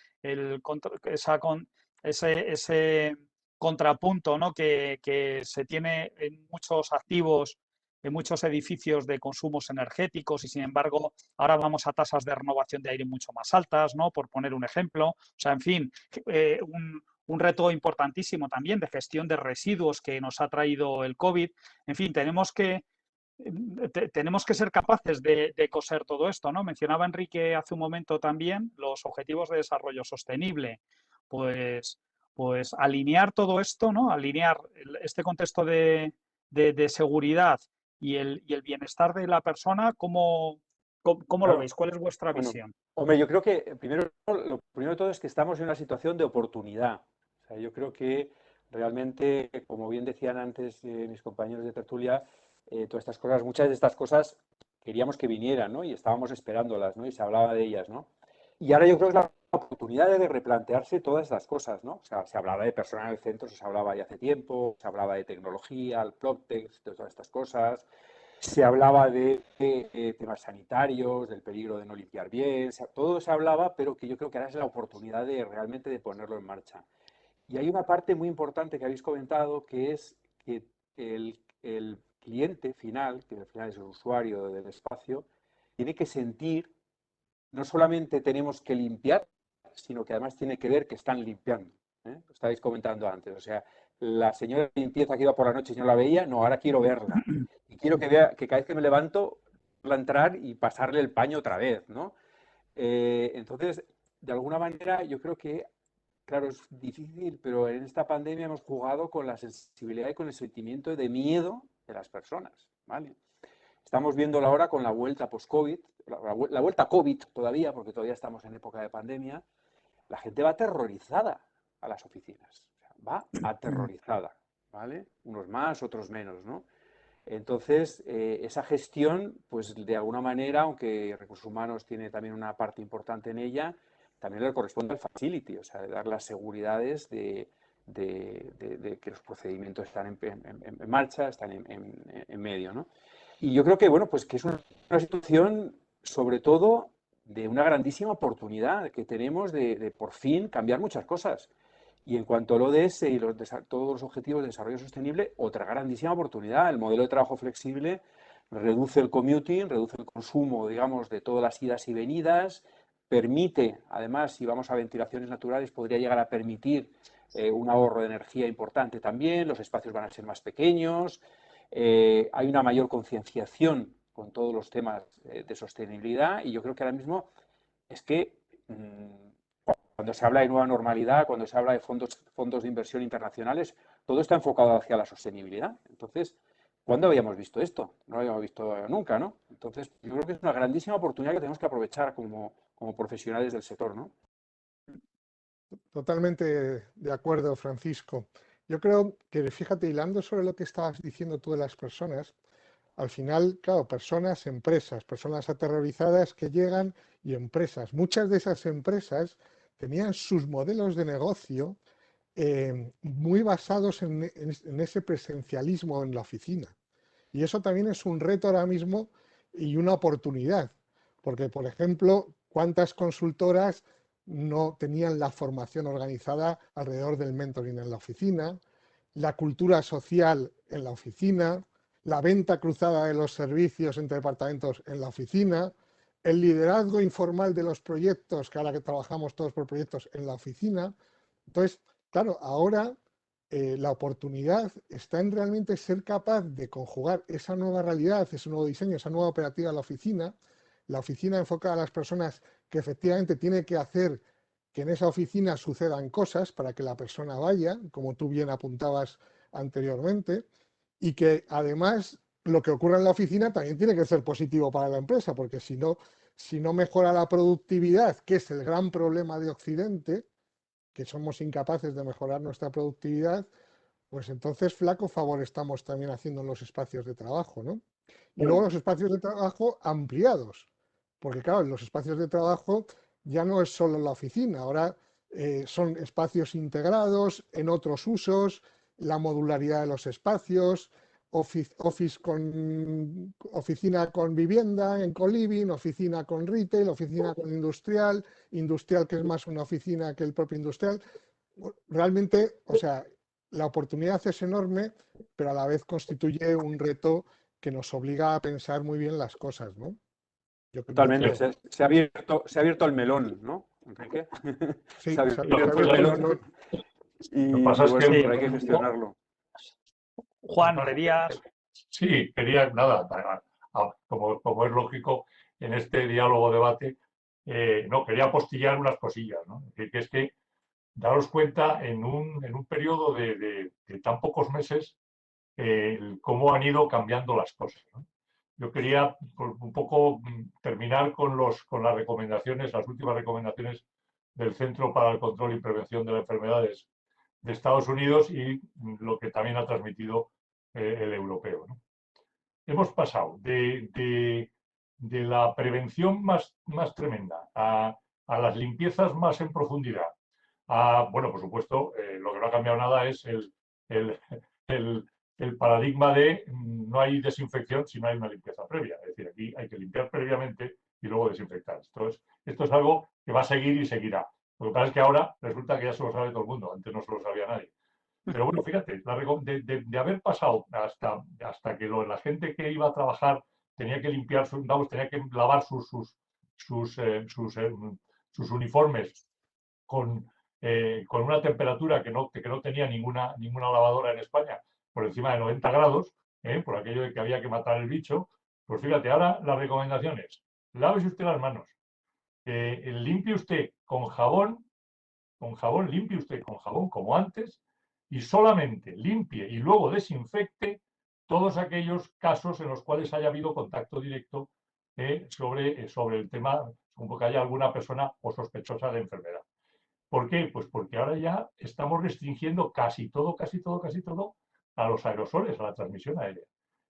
Ese contrapunto, ¿no? que se tiene en muchos activos, en muchos edificios de consumos energéticos y, sin embargo, ahora vamos a tasas de renovación de aire mucho más altas, ¿no? Por poner un ejemplo. O sea, en fin, un reto importantísimo también de gestión de residuos que nos ha traído el COVID. En fin, tenemos que ser capaces de coser todo esto, ¿no? Mencionaba Enrique hace un momento también los objetivos de desarrollo sostenible. Pues alinear todo esto, ¿no? Alinear este contexto de seguridad y el bienestar de la persona, ¿cómo Claro. lo veis? ¿Cuál es vuestra Bueno, visión? hombre, yo creo que lo primero de todo es que estamos en una situación de oportunidad. O sea, yo creo que realmente, como bien decían antes mis compañeros de tertulia, todas estas cosas, muchas de estas cosas queríamos que vinieran, ¿no? Y estábamos esperándolas, ¿no? Y se hablaba de ellas, ¿no? Y ahora yo creo que es la oportunidad de replantearse todas estas cosas, ¿no? O sea, se hablaba de personal en el centro, se hablaba ya hace tiempo, se hablaba de tecnología, el PropTech, todas estas cosas. Se hablaba de temas sanitarios, del peligro de no limpiar bien, todo se hablaba, pero que yo creo que ahora es la oportunidad de realmente de ponerlo en marcha. Y hay una parte muy importante que habéis comentado, que es que el cliente final, que al final es el usuario del espacio, tiene que sentir, no solamente tenemos que limpiar, sino que además tiene que ver que están limpiando. Lo estabais comentando antes. O sea, la señora de limpieza que iba por la noche y no la veía, no, ahora quiero verla. Y quiero que vea que cada vez que me levanto, va a entrar y pasarle el paño otra vez, ¿no? Entonces, de alguna manera, yo creo que, claro, es difícil, pero en esta pandemia hemos jugado con la sensibilidad y con el sentimiento de miedo de las personas, ¿vale? Estamos viéndolo ahora con la vuelta post-COVID, la vuelta COVID todavía, porque todavía estamos en época de pandemia. La gente va aterrorizada a las oficinas, o sea, va aterrorizada, ¿vale? Unos más, otros menos, ¿no? Entonces, esa gestión, pues de alguna manera, aunque Recursos Humanos tiene también una parte importante en ella, también le corresponde al facility, o sea, de dar las seguridades de que los procedimientos están en marcha, están en medio, ¿no? Y yo creo que, bueno, pues que es una situación, sobre todo, de una grandísima oportunidad que tenemos de por fin cambiar muchas cosas. Y en cuanto al ODS y todos los objetivos de desarrollo sostenible, otra grandísima oportunidad. El modelo de trabajo flexible reduce el commuting, reduce el consumo, digamos, de todas las idas y venidas, permite, además, si vamos a ventilaciones naturales, podría llegar a permitir un ahorro de energía importante también, los espacios van a ser más pequeños, hay una mayor concienciación con todos los temas de sostenibilidad y yo creo que ahora mismo es que cuando se habla de nueva normalidad, cuando se habla de fondos de inversión internacionales, todo está enfocado hacia la sostenibilidad. Entonces, ¿cuándo habíamos visto esto? No lo habíamos visto nunca, ¿no? Entonces, yo creo que es una grandísima oportunidad que tenemos que aprovechar como profesionales del sector, ¿no? Totalmente de acuerdo, Francisco. Yo creo que, fíjate, hilando sobre lo que estabas diciendo tú de las personas, al final, claro, personas aterrorizadas que llegan y empresas. Muchas de esas empresas tenían sus modelos de negocio muy basados en ese presencialismo en la oficina. Y eso también es un reto ahora mismo y una oportunidad, porque, por ejemplo, ¿cuántas consultoras no tenían la formación organizada alrededor del mentoring en la oficina, la cultura social en la oficina, la venta cruzada de los servicios entre departamentos en la oficina, el liderazgo informal de los proyectos, que ahora que trabajamos todos por proyectos en la oficina? Entonces, claro, ahora la oportunidad está en realmente ser capaz de conjugar esa nueva realidad, ese nuevo diseño, esa nueva operativa de la oficina enfocada a las personas que efectivamente tiene que hacer que en esa oficina sucedan cosas para que la persona vaya, como tú bien apuntabas anteriormente, y que además lo que ocurra en la oficina también tiene que ser positivo para la empresa, porque si no mejora la productividad, que es el gran problema de Occidente, que somos incapaces de mejorar nuestra productividad, pues entonces flaco favor estamos también haciendo en los espacios de trabajo, ¿no? Y luego los espacios de trabajo ampliados, porque claro, en los espacios de trabajo ya no es solo la oficina, ahora son espacios integrados en otros usos, la modularidad de los espacios, oficina con vivienda, en co-living, oficina con retail, oficina con industrial que es más una oficina que el propio industrial. Realmente, o sea, la oportunidad es enorme, pero a la vez constituye un reto que nos obliga a pensar muy bien las cosas, ¿no? Totalmente. Se ha abierto el melón, ¿no, Enrique? Sí, se ha abierto el melón y bueno, pues hay que gestionarlo. Juan, querías... Sí, quería, nada, como es lógico en este diálogo-debate, no, quería apostillar unas cosillas, ¿no? Que es que daros cuenta en un periodo de tan pocos meses cómo han ido cambiando las cosas, ¿no? Yo quería un poco terminar con las recomendaciones, las últimas recomendaciones del Centro para el Control y Prevención de las Enfermedades de Estados Unidos y lo que también ha transmitido el europeo, ¿no? Hemos pasado de la prevención más tremenda a las limpiezas más en profundidad. Bueno, por supuesto, lo que no ha cambiado nada es el paradigma de no hay desinfección si no hay una limpieza previa. Es decir, aquí hay que limpiar previamente y luego desinfectar. Esto es algo que va a seguir y seguirá. Lo que pasa es que ahora resulta que ya se lo sabe todo el mundo. Antes no se lo sabía nadie. Pero bueno, fíjate, de haber pasado hasta que la gente que iba a trabajar tenía que limpiar, tenía que lavar sus uniformes con una temperatura que no tenía ninguna lavadora en España, por encima de 90 grados, por aquello de que había que matar el bicho. Pues fíjate, ahora la recomendación es, lávese usted las manos, limpie usted con jabón, limpie usted con jabón como antes, y solamente limpie y luego desinfecte todos aquellos casos en los cuales haya habido contacto directo sobre el tema, como que haya alguna persona o sospechosa de enfermedad. ¿Por qué? Pues porque ahora ya estamos restringiendo casi todo a los aerosoles, a la transmisión aérea.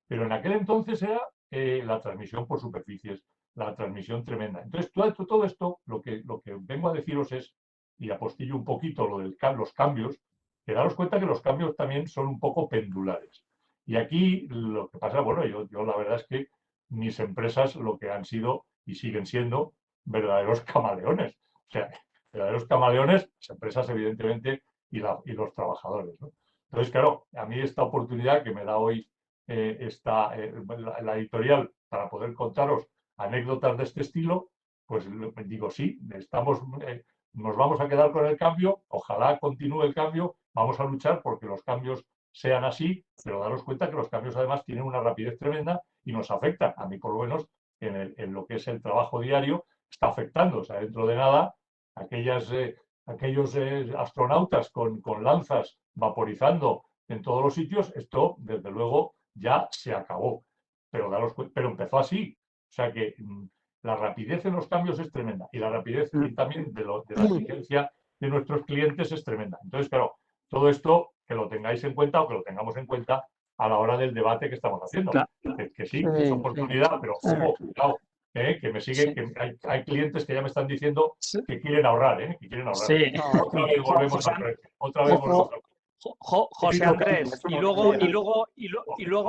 Pero en aquel entonces era la transmisión por superficies, la transmisión tremenda. Entonces, todo esto, lo que vengo a deciros es, y apostillo un poquito los cambios, que daros cuenta que los cambios también son un poco pendulares. Y aquí lo que pasa, bueno, yo la verdad es que mis empresas lo que han sido y siguen siendo verdaderos camaleones. O sea, verdaderos camaleones, las empresas evidentemente y los trabajadores, ¿no? Entonces, claro, a mí esta oportunidad que me da hoy la editorial para poder contaros anécdotas de este estilo, pues digo, sí, nos vamos a quedar con el cambio, ojalá continúe el cambio, vamos a luchar porque los cambios sean así, pero daros cuenta que los cambios además tienen una rapidez tremenda y nos afectan, a mí por lo menos en lo que es el trabajo diario, está afectando. O sea, dentro de nada, aquellos astronautas con lanzas vaporizando en todos los sitios, esto desde luego ya se acabó. Pero empezó así. O sea que la rapidez en los cambios es tremenda y la rapidez también de la exigencia de nuestros clientes es tremenda. Entonces, claro, todo esto que lo tengáis en cuenta o que lo tengamos en cuenta a la hora del debate que estamos haciendo. Que sí, es oportunidad, pero ojo, cuidado, que me siguen, Sí. que hay clientes que ya me están diciendo Sí. que quieren ahorrar, que quieren ahorrar. Sí. No, Otra vez volvemos al precio. Otra vez volvemos al precio. José Andrés, y luego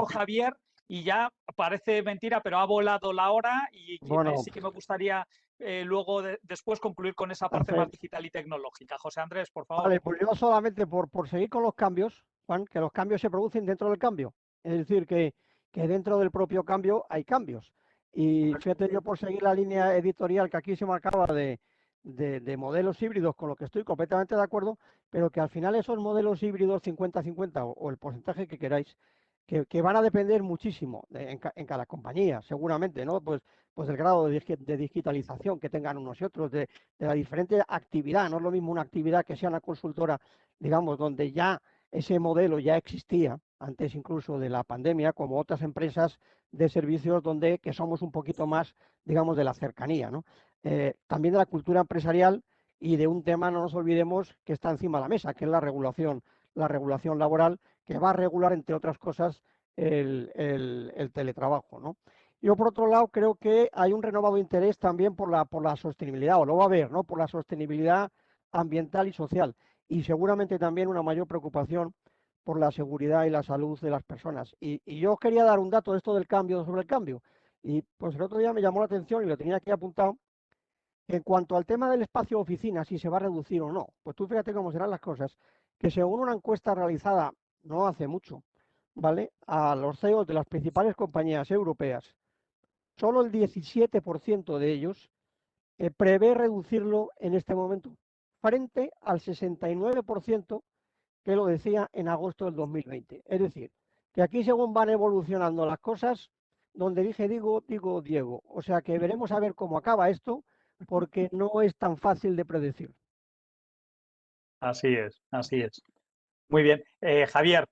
Sí. Javier, y ya parece mentira, pero ha volado la hora y bueno, sí que me gustaría luego después concluir con esa parte más perfecto. digital y tecnológica. José Andrés, por favor. Vale, pues yo solamente por seguir con los cambios, Juan, que los cambios se producen dentro del cambio. Es decir, que dentro del propio cambio hay cambios. Y fíjate, yo por seguir la línea editorial que aquí se marcaba de modelos híbridos, con lo que estoy completamente de acuerdo, pero que al final esos modelos híbridos 50-50 o el porcentaje que queráis, que van a depender muchísimo en cada compañía, seguramente, ¿no? Pues del grado de digitalización que tengan unos y otros, de la diferente actividad. No es lo mismo una actividad que sea una consultora, digamos, donde ya ese modelo ya existía antes incluso de la pandemia, como otras empresas de servicios que somos un poquito más, digamos, de la cercanía, ¿no? También de la cultura empresarial y de un tema, no nos olvidemos, que está encima de la mesa, que es la regulación laboral, que va a regular, entre otras cosas, el teletrabajo, ¿no? Yo, por otro lado, creo que hay un renovado interés también por la sostenibilidad, o lo va a haber, ¿no? Por la sostenibilidad ambiental y social. Y seguramente también una mayor preocupación por la seguridad y la salud de las personas. Y yo quería dar un dato de esto del cambio, sobre el cambio. Y pues el otro día me llamó la atención y lo tenía aquí apuntado. En cuanto al tema del espacio de oficina, si se va a reducir o no, pues tú fíjate cómo serán las cosas, que según una encuesta realizada no hace mucho, ¿vale? A los CEOs de las principales compañías europeas, solo el 17% de ellos prevé reducirlo en este momento, frente al 69% que lo decía en agosto del 2020. Es decir, que aquí según van evolucionando las cosas, donde dije digo, digo Diego. O sea que veremos a ver cómo acaba esto, porque no es tan fácil de predecir. Así es, así es. Muy bien. Javier.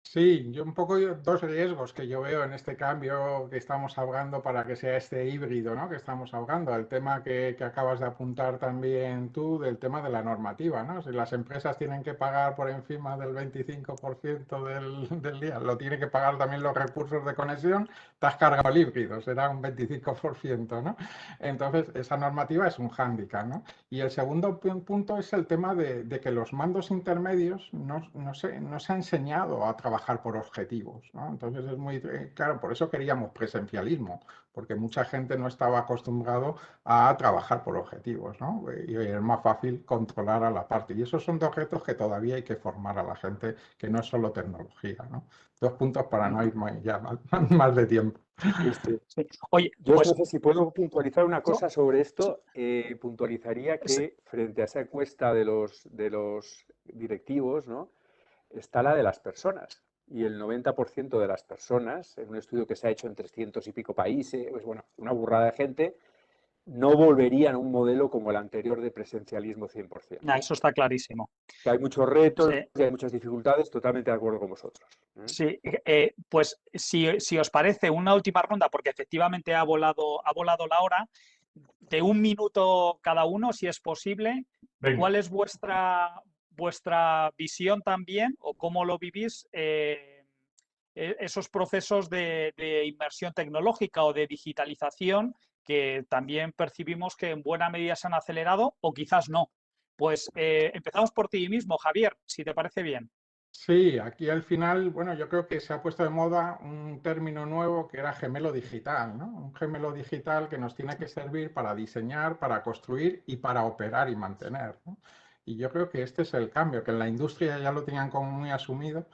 Sí, yo un poco dos riesgos que yo veo en este cambio que estamos hablando para que sea este híbrido, ¿no? Que estamos hablando. El tema que acabas de apuntar también tú, del tema de la normativa, ¿no? Si las empresas tienen que pagar por encima del 25% del día, lo tienen que pagar también los recursos de conexión, te has cargado el híbrido, será un 25%, ¿no? Entonces, esa normativa es un hándicap, ¿no? Y el segundo punto es el tema de que los mandos intermedios no se ha enseñado a trabajar por objetivos, ¿no? Entonces es muy claro, por eso queríamos presencialismo, porque mucha gente no estaba acostumbrado a trabajar por objetivos, ¿no? Y es más fácil controlar a la parte. Y esos son dos retos que todavía hay que formar a la gente, que no es solo tecnología, ¿no? Dos puntos para no ir ya más de tiempo. Sí. Oye, yo pues, no sé si puedo puntualizar una cosa sobre esto. Puntualizaría que frente a esa encuesta de los directivos, ¿no? Está la de las personas. Y el 90% de las personas, en un estudio que se ha hecho en 300 y pico países, pues bueno, una burrada de gente, no volverían a un modelo como el anterior de presencialismo 100%. Eso está clarísimo. Que hay muchos retos, Sí. que hay muchas dificultades, totalmente de acuerdo con vosotros. Sí, pues si os parece una última ronda, porque efectivamente ha volado la hora, de 1 minuto cada uno, si es posible. Venga. ¿Cuál es vuestra visión también o cómo lo vivís esos procesos de inmersión tecnológica o de digitalización que también percibimos que en buena medida se han acelerado o quizás no? Pues empezamos por ti mismo, Javier, si te parece bien. Sí, aquí al final, bueno, yo creo que se ha puesto de moda un término nuevo que era gemelo digital, ¿no? Un gemelo digital que nos tiene que servir para diseñar, para construir y para operar y mantener, ¿no? Y yo creo que este es el cambio, que en la industria ya lo tenían como muy asumido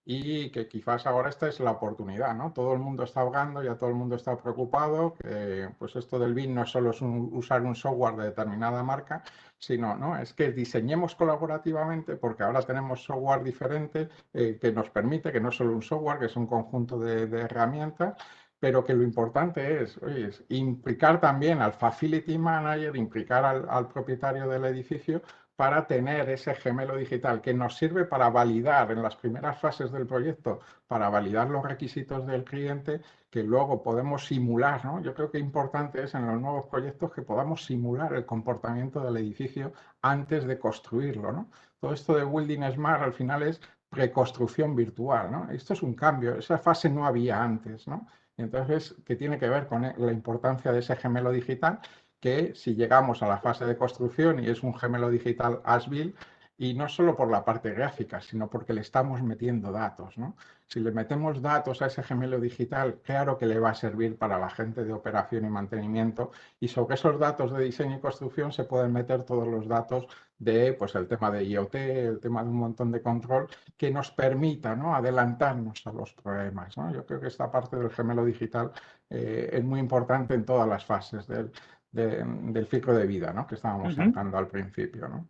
y que quizás ahora esta es la oportunidad, ¿no? Todo el mundo está ahogando, ya todo el mundo está preocupado, que pues esto del BIM no solo es usar un software de determinada marca, sino, ¿no? Es que diseñemos colaborativamente porque ahora tenemos software diferente que nos permite, que no es solo un software, que es un conjunto de herramientas, pero que lo importante es, oye, es implicar también al facility manager, implicar al propietario del edificio para tener ese gemelo digital que nos sirve para validar en las primeras fases del proyecto, para validar los requisitos del cliente, que luego podemos simular, ¿no? Yo creo que importante es en los nuevos proyectos que podamos simular el comportamiento del edificio antes de construirlo, ¿no? Todo esto de Building Smart al final es preconstrucción virtual, ¿no? Esto es un cambio, esa fase no había antes, ¿no? Entonces, ¿qué tiene que ver con la importancia de ese gemelo digital? Que si llegamos a la fase de construcción y es un gemelo digital as-built, y no solo por la parte gráfica, sino porque le estamos metiendo datos, ¿no? Si le metemos datos a ese gemelo digital, claro que le va a servir para la gente de operación y mantenimiento, y sobre esos datos de diseño y construcción se pueden meter todos los datos de, pues, el tema de IoT, el tema de un montón de control que nos permita, ¿no?, adelantarnos a los problemas, ¿no? Yo creo que esta parte del gemelo digital es muy importante en todas las fases del ciclo de vida, ¿no?, que estábamos hablando al principio, ¿no?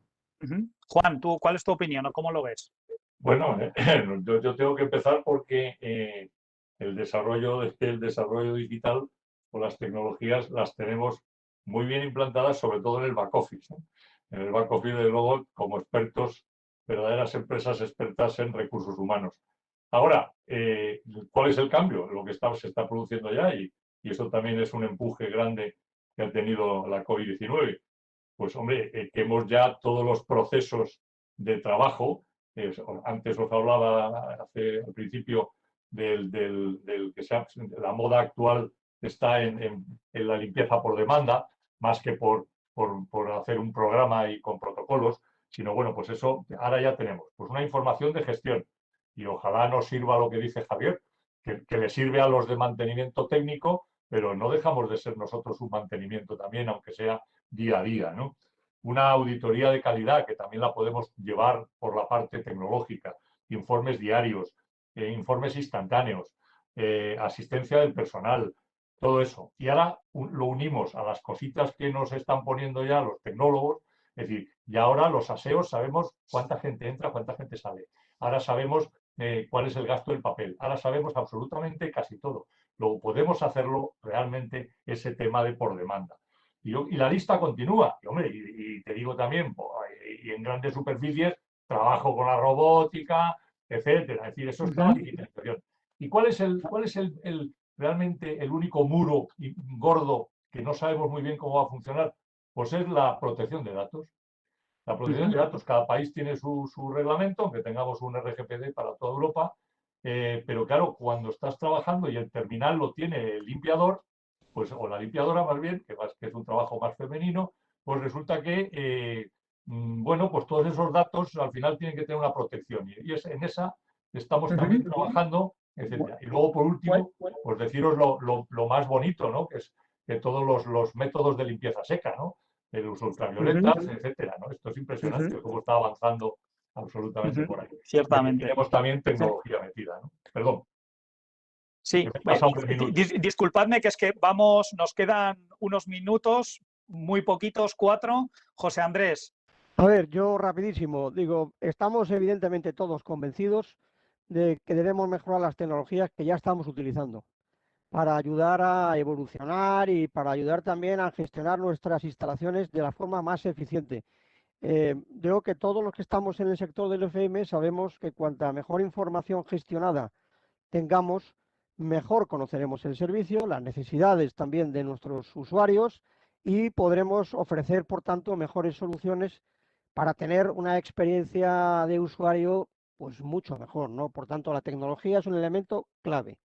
Juan, ¿tú cuál es tu opinión o cómo lo ves? Bueno, yo tengo que empezar porque el desarrollo digital o las tecnologías las tenemos muy bien implantadas, sobre todo en el back office, ¿no? En el back office, de luego, como expertos, verdaderas empresas expertas en recursos humanos. Ahora, ¿cuál es el cambio? Lo que se está produciendo ya, y eso también es un empuje grande que ha tenido la COVID-19. Pues, hombre, que hemos ya todos los procesos de trabajo. Antes os hablaba al principio del que la moda actual está en la limpieza por demanda, más que por hacer un programa y con protocolos, sino bueno, pues eso ahora ya tenemos. Pues una información de gestión, y ojalá nos sirva lo que dice Javier, que le sirve a los de mantenimiento técnico, pero no dejamos de ser nosotros un mantenimiento también, aunque sea día a día, ¿no? Una auditoría de calidad que también la podemos llevar por la parte tecnológica, informes diarios, informes instantáneos, asistencia del personal, todo eso. Y ahora lo unimos a las cositas que nos están poniendo ya los tecnólogos, es decir, y ahora los aseos sabemos cuánta gente entra, cuánta gente sale. Ahora sabemos cuál es el gasto del papel. Ahora sabemos absolutamente casi todo. Luego podemos hacerlo realmente ese tema de por demanda. Y la lista continúa. Y, hombre, y te digo también, y en grandes superficies, trabajo con la robótica, etcétera. Es decir, eso está en la digitalización. ¿Y cuál es realmente el único muro gordo que no sabemos muy bien cómo va a funcionar? Pues es la protección de datos. La protección de datos, cada país tiene su reglamento, aunque tengamos un RGPD para toda Europa, pero claro, cuando estás trabajando y el terminal lo tiene el limpiador, pues, o la limpiadora más bien, que es un trabajo más femenino, pues resulta que, bueno, pues todos esos datos al final tienen que tener una protección, y en esa estamos también trabajando, etc. Y luego, por último, pues deciros lo más bonito, ¿no?, que es que todos los métodos de limpieza seca, ¿no?, de los ultravioletas, etcétera, ¿no? Esto es impresionante cómo está avanzando absolutamente por ahí. Ciertamente. Y tenemos también tecnología metida, ¿no? Perdón. Sí, disculpadme, que es que nos quedan unos minutos, muy poquitos, 4. José Andrés. A ver, yo rapidísimo, digo, estamos evidentemente todos convencidos de que debemos mejorar las tecnologías que ya estamos utilizando para ayudar a evolucionar y para ayudar también a gestionar nuestras instalaciones de la forma más eficiente. Creo que todos los que estamos en el sector del FM sabemos que cuanta mejor información gestionada tengamos, mejor conoceremos el servicio, las necesidades también de nuestros usuarios, y podremos ofrecer, por tanto, mejores soluciones para tener una experiencia de usuario pues mucho mejor, ¿no? Por tanto, la tecnología es un elemento clave.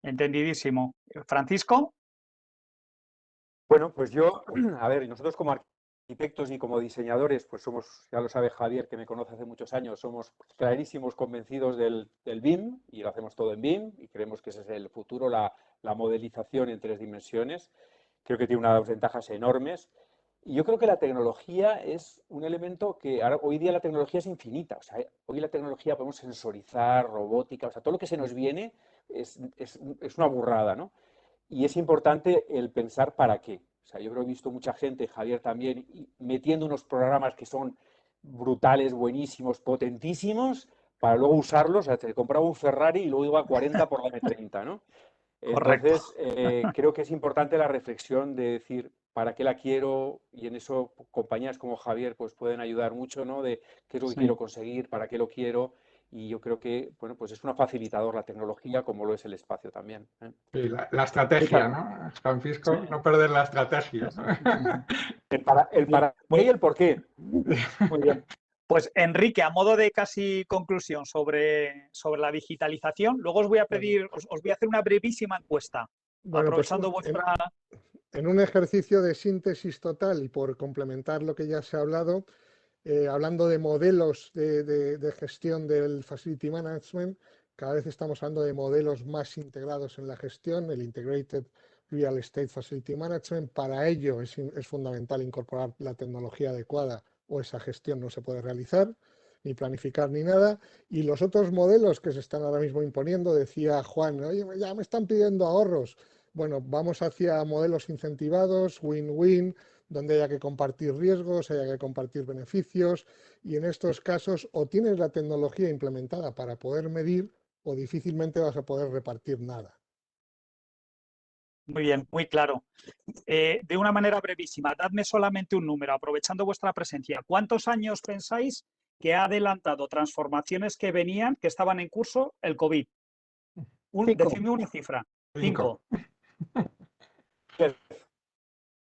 Entendidísimo. Francisco. Bueno, pues yo, a ver, nosotros como arquitectos y como diseñadores, pues somos, ya lo sabe Javier, que me conoce hace muchos años, somos clarísimos convencidos del BIM, y lo hacemos todo en BIM, y creemos que ese es el futuro, la modelización en 3 dimensiones. Creo que tiene unas ventajas enormes. Y yo creo que la tecnología es un elemento que hoy día la tecnología es infinita. O sea, hoy la tecnología podemos sensorizar, robótica, o sea, todo lo que se nos viene es una burrada, ¿no? Y es importante el pensar para qué. O sea, yo creo que he visto mucha gente, Javier también, metiendo unos programas que son brutales, buenísimos, potentísimos, para luego usarlos. O sea, te compraba un Ferrari y luego iba a 40 por la M30, ¿no? Entonces, creo que es importante la reflexión de decir, ¿para qué la quiero? Y en eso compañías como Javier pues pueden ayudar mucho, ¿no? De qué es lo que quiero conseguir, para qué lo quiero. Y yo creo que, bueno, pues es una facilitador la tecnología, como lo es el espacio también, ¿eh? Sí, la estrategia, ¿no, Francisco? Sí. No perder la estrategia. El para qué y el por qué. Muy bien. Pues Enrique, a modo de casi conclusión sobre la digitalización, luego os voy a pedir, os voy a hacer una brevísima encuesta, Bueno, pues aprovechando vuestra... en un ejercicio de síntesis total y por complementar lo que ya se ha hablado, hablando de modelos de gestión del Facility Management, cada vez estamos hablando de modelos más integrados en la gestión, el Integrated Real Estate Facility Management. Para ello es fundamental incorporar la tecnología adecuada o esa gestión no se puede realizar, ni planificar ni nada. Y los otros modelos que se están ahora mismo imponiendo, decía Juan, oye, ya me están pidiendo ahorros. Bueno, vamos hacia modelos incentivados, win-win, donde haya que compartir riesgos, haya que compartir beneficios, y en estos casos o tienes la tecnología implementada para poder medir o difícilmente vas a poder repartir nada. Muy bien, muy claro. De una manera brevísima, dadme solamente un número, aprovechando vuestra presencia. ¿Cuántos años pensáis que ha adelantado transformaciones que venían, que estaban en curso, el COVID? Decidme una cifra. 5.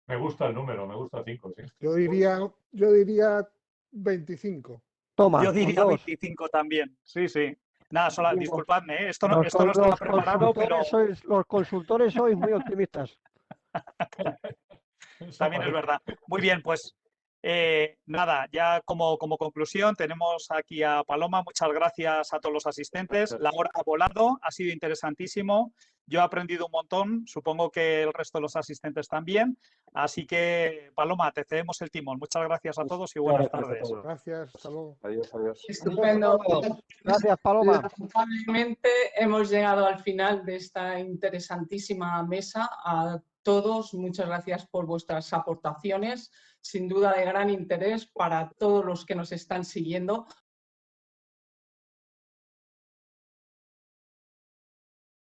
Me gusta el número, me gusta 5, sí. Yo diría 25. Toma, Yo diría con 25 también. Sí, sí. Nada, disculpadme, ¿eh? Esto no los estaba preparado, pero los consultores sois muy optimistas. también es verdad. Muy bien, pues nada, ya como conclusión tenemos aquí a Paloma. Muchas gracias a todos los asistentes. La hora ha volado, ha sido interesantísimo. Yo he aprendido un montón, supongo que el resto de los asistentes también. Así que, Paloma, te cedemos el timón. Muchas gracias a todos y buenas tardes. Gracias, hasta luego. Adiós, adiós. Estupendo. Gracias, Paloma. Lamentablemente hemos llegado al final de esta interesantísima mesa. A todos, muchas gracias por vuestras aportaciones, sin duda de gran interés para todos los que nos están siguiendo,